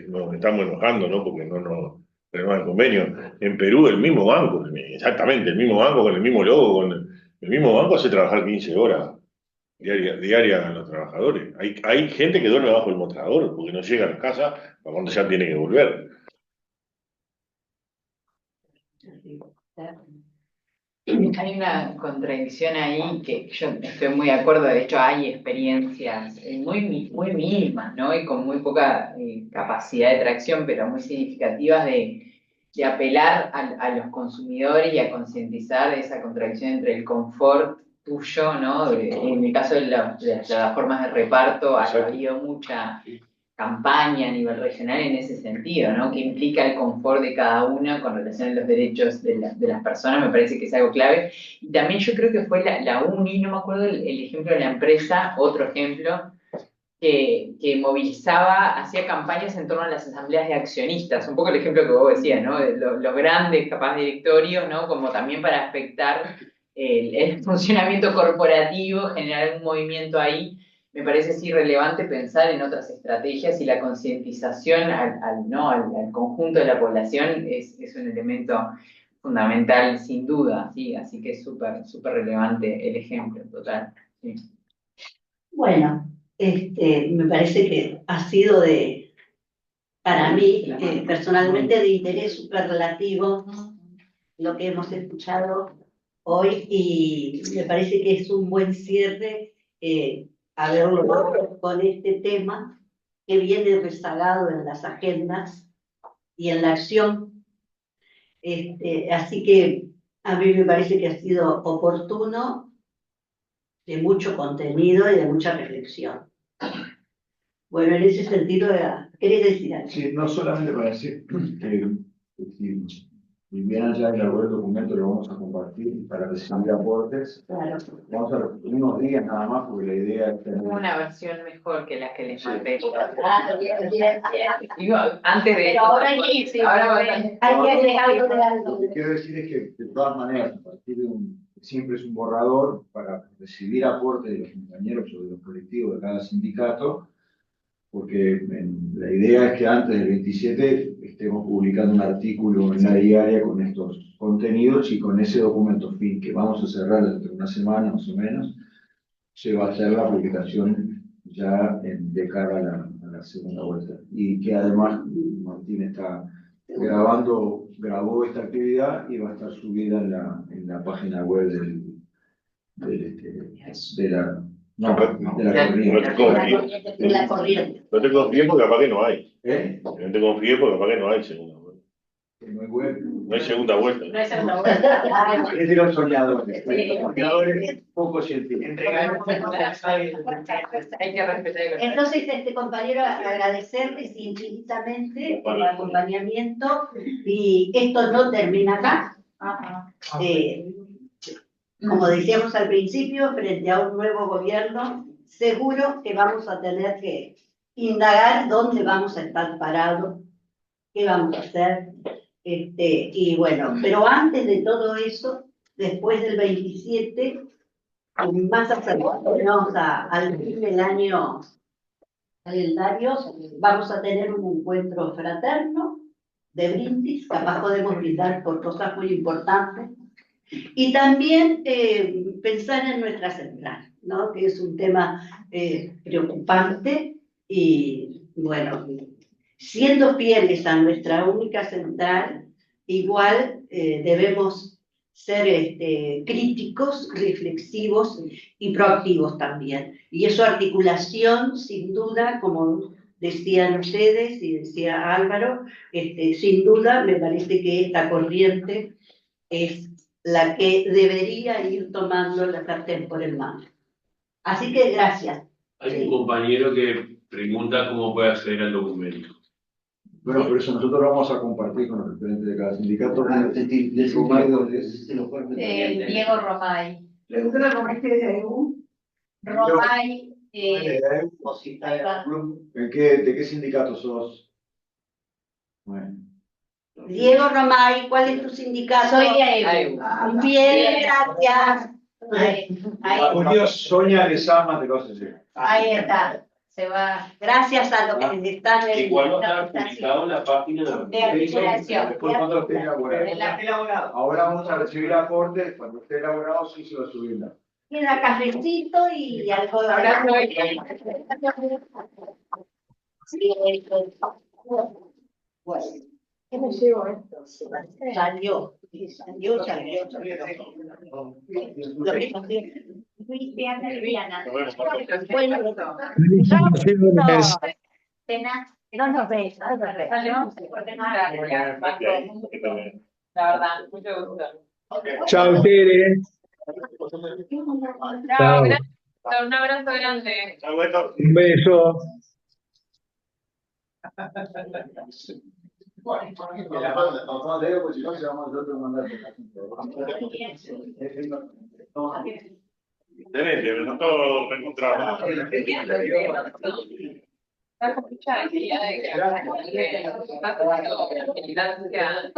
nos estamos enojando, ¿no? Porque no tenemos el convenio. En Perú, el mismo banco, exactamente, el mismo banco, con el mismo logo, el mismo banco hace trabajar 15 horas diarias a los trabajadores. Hay gente que duerme bajo el mostrador porque no llega a la casa para cuando ya tiene que volver. Hay una contradicción ahí que yo estoy muy de acuerdo. De hecho, hay experiencias muy mínimas, ¿no? Y con muy poca capacidad de tracción, pero muy significativas de apelar a los consumidores y a concientizar esa contradicción entre el confort tuyo, ¿no? En el caso de las plataformas de reparto, ha habido mucha campaña a nivel regional en ese sentido, ¿no? Que implica el confort de cada una con relación a los derechos de las personas, me parece que es algo clave. Y también yo creo que fue la UNI, no me acuerdo el ejemplo de la empresa, otro ejemplo, que movilizaba, hacía campañas en torno a las asambleas de accionistas, un poco el ejemplo que vos decías, ¿no? Los grandes, capaz, directorios, ¿no? Como también para afectar el funcionamiento corporativo, generar un movimiento ahí. Me parece sí relevante pensar en otras estrategias y la concientización al conjunto de la población es un elemento fundamental, sin duda, ¿sí? Así que es súper relevante el ejemplo, total. Sí. Bueno, me parece que ha sido para mí, personalmente, de interés superlativo lo que hemos escuchado hoy y me parece que es un buen cierre haberlo con este tema que viene rezagado en las agendas y en la acción. Así que a mí me parece que ha sido oportuno, de mucho contenido y de mucha reflexión. Bueno, en ese sentido, ¿querés decir algo? Sí, no solamente para decir y bien allá de elaborar el documento lo vamos a compartir para recibir aportes. Claro. Vamos a unos días nada más, porque la idea es tener... Una versión mejor que la que les Sí. mandé. Ah, bien, bien, bien. Digo, antes de Pero ahora hay que, ahora va a hay que hacer algo de Lo algo. que quiero decir es que, de todas maneras, a partir de siempre es un borrador para recibir aportes de los compañeros o de los colectivos de cada sindicato, porque la idea es que antes del 27 estemos publicando un artículo en la diaria con estos contenidos y con ese documento fin que vamos a cerrar dentro de una semana más o menos, se va a hacer la publicación ya de cara a la segunda vuelta. Y que además Martín grabó esta actividad y va a estar subida en la página web de la corriente. De la corriente. No te confíes porque capaz que no hay. ¿Eh? No te confíes porque capaz que no hay segunda vuelta. Que no hay web. No hay segunda vuelta. No es una buena. Es de los soñadores. Sí. Los soñadores poco científicos. hay que respetar el Entonces, compañero, agradecerles infinitamente por el acompañamiento y esto no termina acá. Ajá. Como decíamos al principio, frente a un nuevo gobierno, seguro que vamos a tener que indagar dónde vamos a estar parados, qué vamos a hacer. Y bueno, pero antes de todo eso, después del 27, más acercándonos al fin del año calendario, vamos a tener un encuentro fraterno de brindis, capaz podemos brindar por cosas muy importantes. Y también pensar en nuestra central, ¿no? Que es un tema preocupante y, bueno, siendo fieles a nuestra única central, igual debemos ser críticos, reflexivos y proactivos también. Y eso articulación, sin duda, como decían ustedes y decía Álvaro, sin duda me parece que esta corriente es la que debería ir tomando la sartén por el mango. Así que gracias. Hay un compañero que pregunta cómo puede acceder al documento. Bueno, por eso nosotros vamos a compartir con los referentes de cada sindicato. Diego Romay. Pregúntale cómo es que de EU. Romay. ¿De qué sindicato sos? Bueno. Diego Romay, ¿cuál es tu sindicato? Soy de AEU. Bien, gracias. Julio Sonia Lezama de los Ahí está. Se va. Gracias a los que están en Igual va a estar publicado en la página De articulación. Después cuando esté elaborado. Ahora vamos a recibir aportes, cuando esté elaborado sí se lo subimos. Queda cafecito y algo de Abrazo. Sí, bueno. ¿Qué me llevo esto? Salió. Lo que bueno, No nos ves. La verdad, mucho gusto. Chao, Tere. Chao, gracias. Un abrazo grande. Un beso. Excelente, nosotros reencontramos. Está con mucha alegría de que gracias.